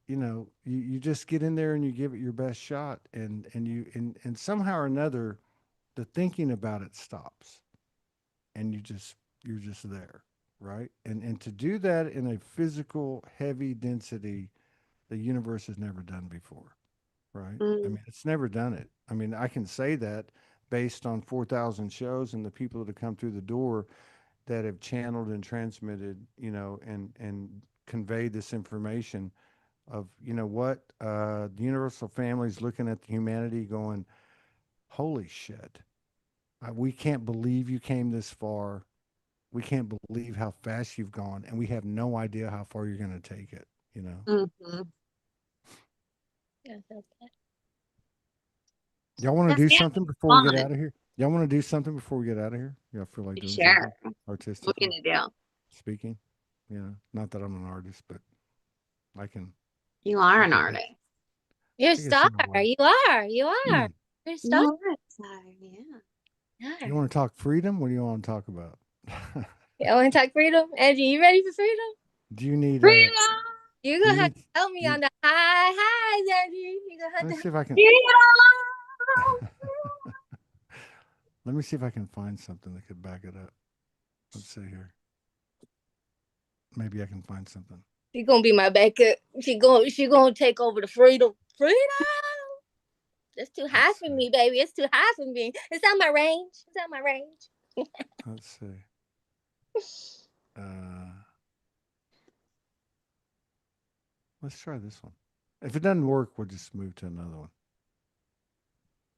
you just get in there and you give it your best shot, and somehow or another the thinking about it stops, and you're just there, right? And to do that in a physical heavy density, the universe has never done before, right? I Mm, mean, it's never done it. I mean, I can say that based on 4,000 shows and the people that have come through the door that have channeled and transmitted, and conveyed this information of, what, the universal family is looking at the humanity going, holy shit, we can't believe you came this far. We can't believe how fast you've gone, and we have no idea how far you're going to take it. You know, mhm. y'all want to That's do yeah, something before we get fun. out of here? Y'all want to do something before we get out of here? Y'all feel like doing Sure. something What can artistically you do? speaking? Not that I'm an artist, but I can, You are I an can, artist. You're a I guess star. in a way. You are. You are. You're starting. Yeah. You want to talk freedom? What do you want to talk about? I want to talk freedom. Angie, you ready for freedom? Do you need Freedom! You're going to have to help me on the high highs, Angie. You're going to have Let me to. see if I can. Freedom! Let me see if I can find something that could back it up. Let's see here. Maybe I can find something. She's going to be my backup. She gonna take over the freedom. Freedom! It's too high for me, baby. It's too high for me. It's out my range. It's out my range. Let's see. Let's try this one. If it doesn't work, we'll just move to another one.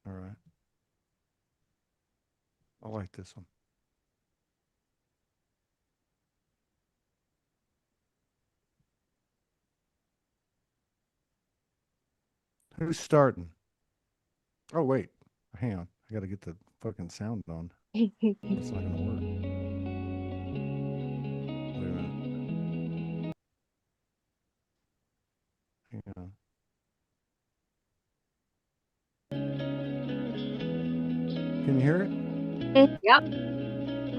All right. I like this one. Who's starting? Oh, wait. Hang on. I got to get the fucking sound on. It's not going to work. Wait a minute. Hang on. Can you hear it? Yep. All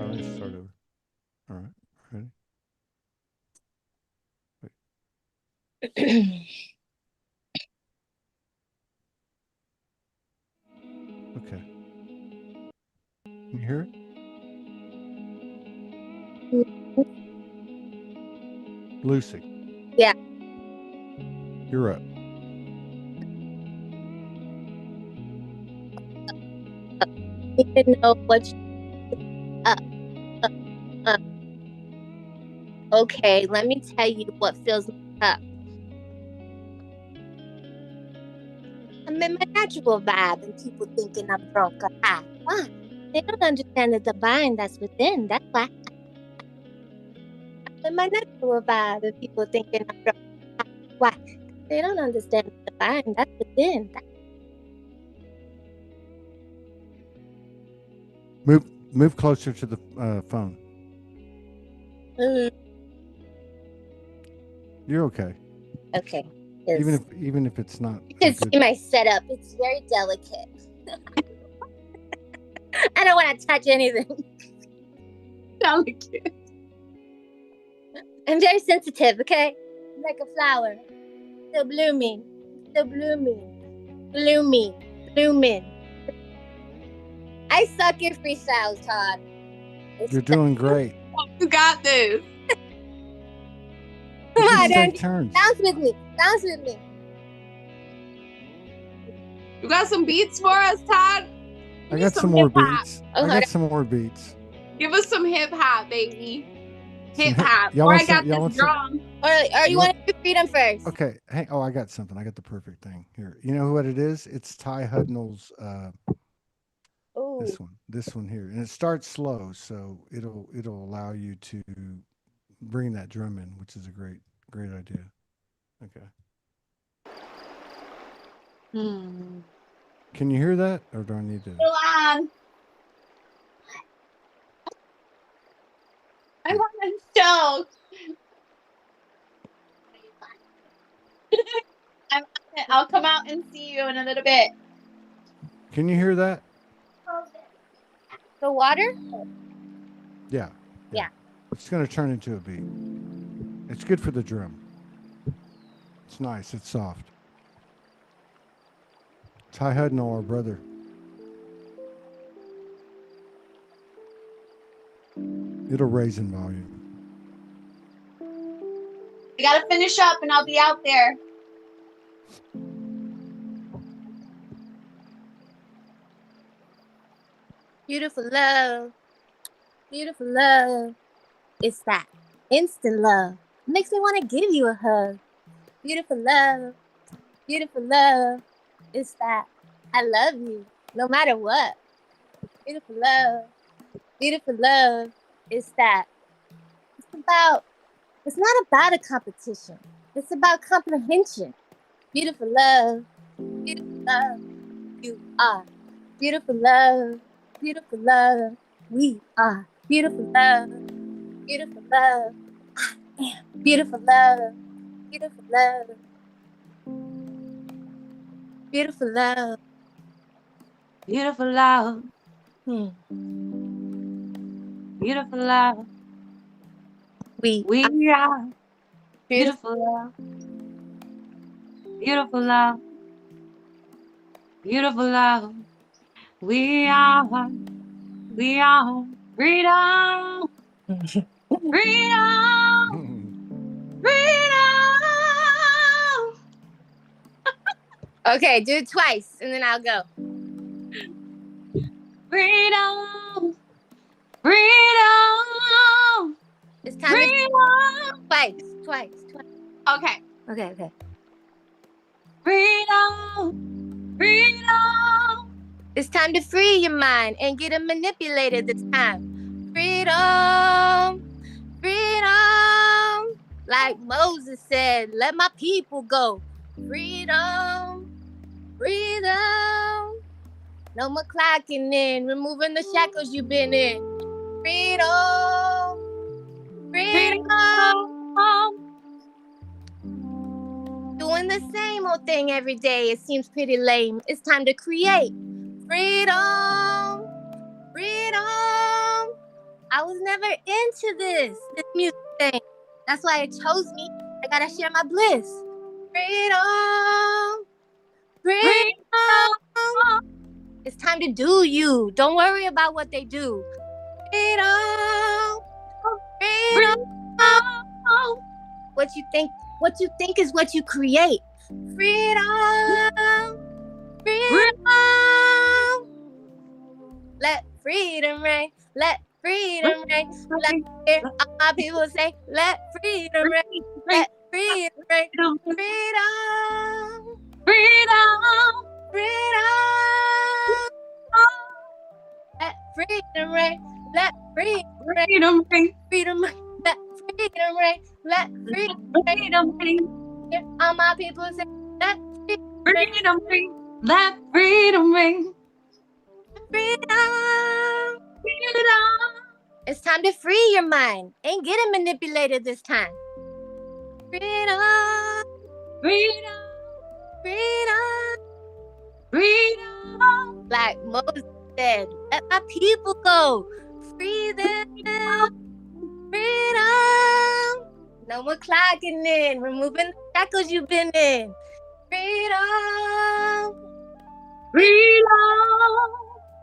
right, let's start over. All right. Ready? Okay. Can you hear it? Lucy. Yeah. You're up. You didn't know what you... Okay, let me tell you what fills me up. I'm in my natural vibe and people thinking I'm drunk or high. Why? They don't understand the divine that's within. That's why. I'm in my natural vibe and people thinking I'm drunk or high. Why? They don't understand the divine that's within. Move closer to the phone. You're okay. Okay. Even if it's not. You can see my setup. It's very delicate. I don't want to touch anything. Delicate. I'm very sensitive, okay? I'm like a flower. Still blooming. Still blooming. Blooming. Blooming. I suck at freestyles, Todd. You're doing great. You got this. Come on, take Andy. turns. Bounce with me. Bounce with me. You got some beats for us, Todd? I got some more beats. Oh, I got some more beats. Give us some hip hop, baby. Hip hop. Y'all Or want I got some- y'all this want some- drum. Or you want to do freedom first? Okay. Hey, I got something. I got the perfect thing here. You know what it is? It's Ty Hudnall's this one here, and it starts slow, so it'll allow you to bring that drum in, which is a great idea. Okay. Can you hear that, or do I need to? Hold on. I'm on a show. I'll come out and see you in a little bit. Can you hear that? The water? Yeah. Yeah. It's going to turn into a beat. It's good for the drum. It's nice. It's soft. Ty Hudnall, our brother. It'll raise in volume. I gotta finish up and I'll be out there. Beautiful love. Beautiful love. It's that instant love. Makes me want to give you a hug. Beautiful love. Beautiful love. It's that I love you no matter what. Beautiful love. Beautiful love. It's that. It's not about a competition. It's about comprehension. Beautiful love. Beautiful love. You are. Beautiful love. Beautiful love. We are. Beautiful love. Beautiful love. I am. Beautiful love. Beautiful love. Beautiful love. Beautiful love. Hmm. Beautiful love. We We are beautiful. beautiful love. Beautiful love. Beautiful love. We are freedom. Freedom. Freedom. Okay, do it twice, and then I'll go. Freedom. Freedom. It's time Freedom. to twice. Okay. Okay. Freedom. Freedom. It's time to free your mind and get it manipulated this time. Freedom. Freedom. Like Moses said, let my people go. Freedom. Freedom. No more clocking in, removing the shackles you've been in. Freedom. Freedom. Doing the same old thing every day, it seems pretty lame. It's time to create. Freedom. Freedom. I was never into this music thing. That's why it chose me. I gotta share my bliss. Freedom. Freedom. It's time to do you. Don't worry about what they do. Freedom. Freedom. What you think is what you create. Freedom. Freedom. Let freedom reign. Let freedom reign. Let hear all my people say, let freedom reign. Let freedom reign. Freedom. Freedom. Freedom. Let freedom reign. Let freedom reign. Freedom reign. Let freedom reign. Let freedom reign. Hear all my people say, let freedom reign. Let freedom reign. Freedom. Freedom. It's time to free your mind. Ain't getting manipulated this time. Freedom. Freedom. Freedom. Freedom. Like Moses said, let my people go. Free them. Freedom. No more clocking in, removing the shackles you've been in. Freedom. Freedom.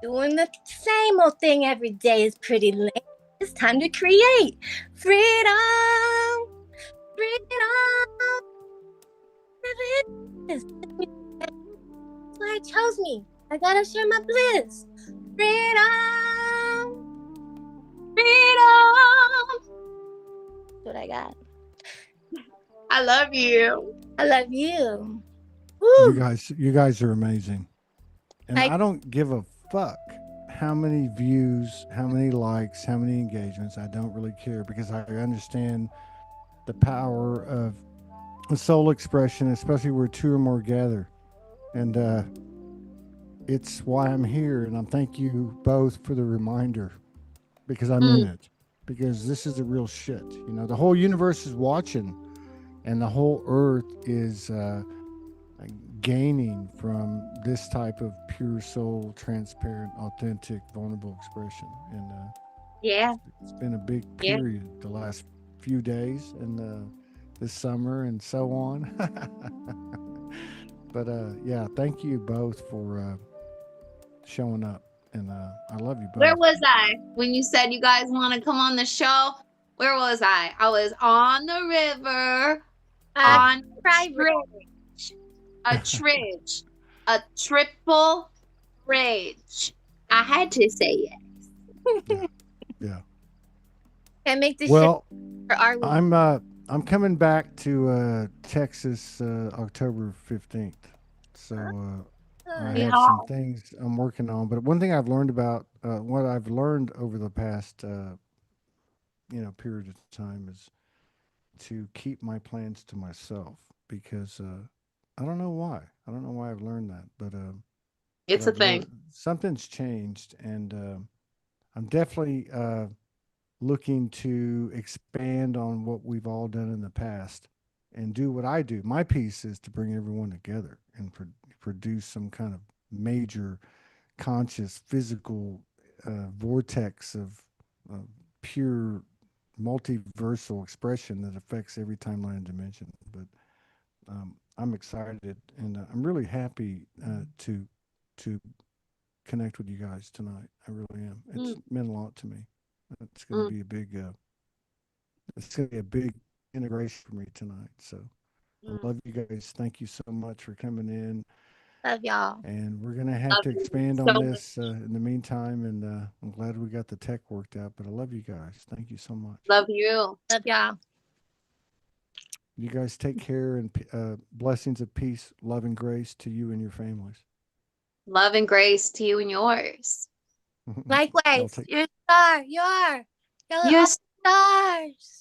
Doing the same old thing every day is pretty lame. It's time to create. Freedom. Freedom. That's why it chose me. I gotta share my bliss. Freedom. Freedom. That's what I got. I love you. I love you. Woo. You guys are amazing. And I don't give a fuck how many views, how many likes, how many engagements. I don't really care because I understand the power of soul expression, especially where two or more gather. And it's why I'm here. And I thank you both for the reminder because I mean it. Because this is the real shit. The whole universe is watching and the whole earth is gaining from this type of pure soul, transparent, authentic, vulnerable expression. And it's been a big period the last few days and this summer and so on. But thank you both for showing up, and I love you both. Where was I when you said you guys want to come on the show? Where was I? I was on the river, on a tridge, a triple bridge. I had to say it. Yeah. Can't make this well, shit. Or are we? I'm coming back to Texas October 15th. So I have some things I'm working on. But one thing I've learned about what I've learned over the past period of time is to keep my plans to myself because I don't know why. I don't know why I've learned that, but it's a thing. Something's changed, and I'm definitely looking to expand on what we've all done in the past and do what I do. My piece is to bring everyone together and produce some kind of major conscious physical vortex of pure multiversal expression that affects every timeline and dimension. But I'm excited, and I'm really happy to connect with you guys tonight. I really am. It's meant a lot to me. It's going to be a big. It's going to be a big integration for me tonight. So I love you guys. Thank you so much for coming in. Love y'all. And we're going to have Love to you expand so on much. this in the meantime. And I'm glad we got the tech worked out. But I love you guys. Thank you so much. Love you. Love y'all. You guys take care, and blessings of peace, love, and grace to you and your families. Love and grace to you and yours. Likewise, take- you're a star. You are. Y'all are all Yes. stars.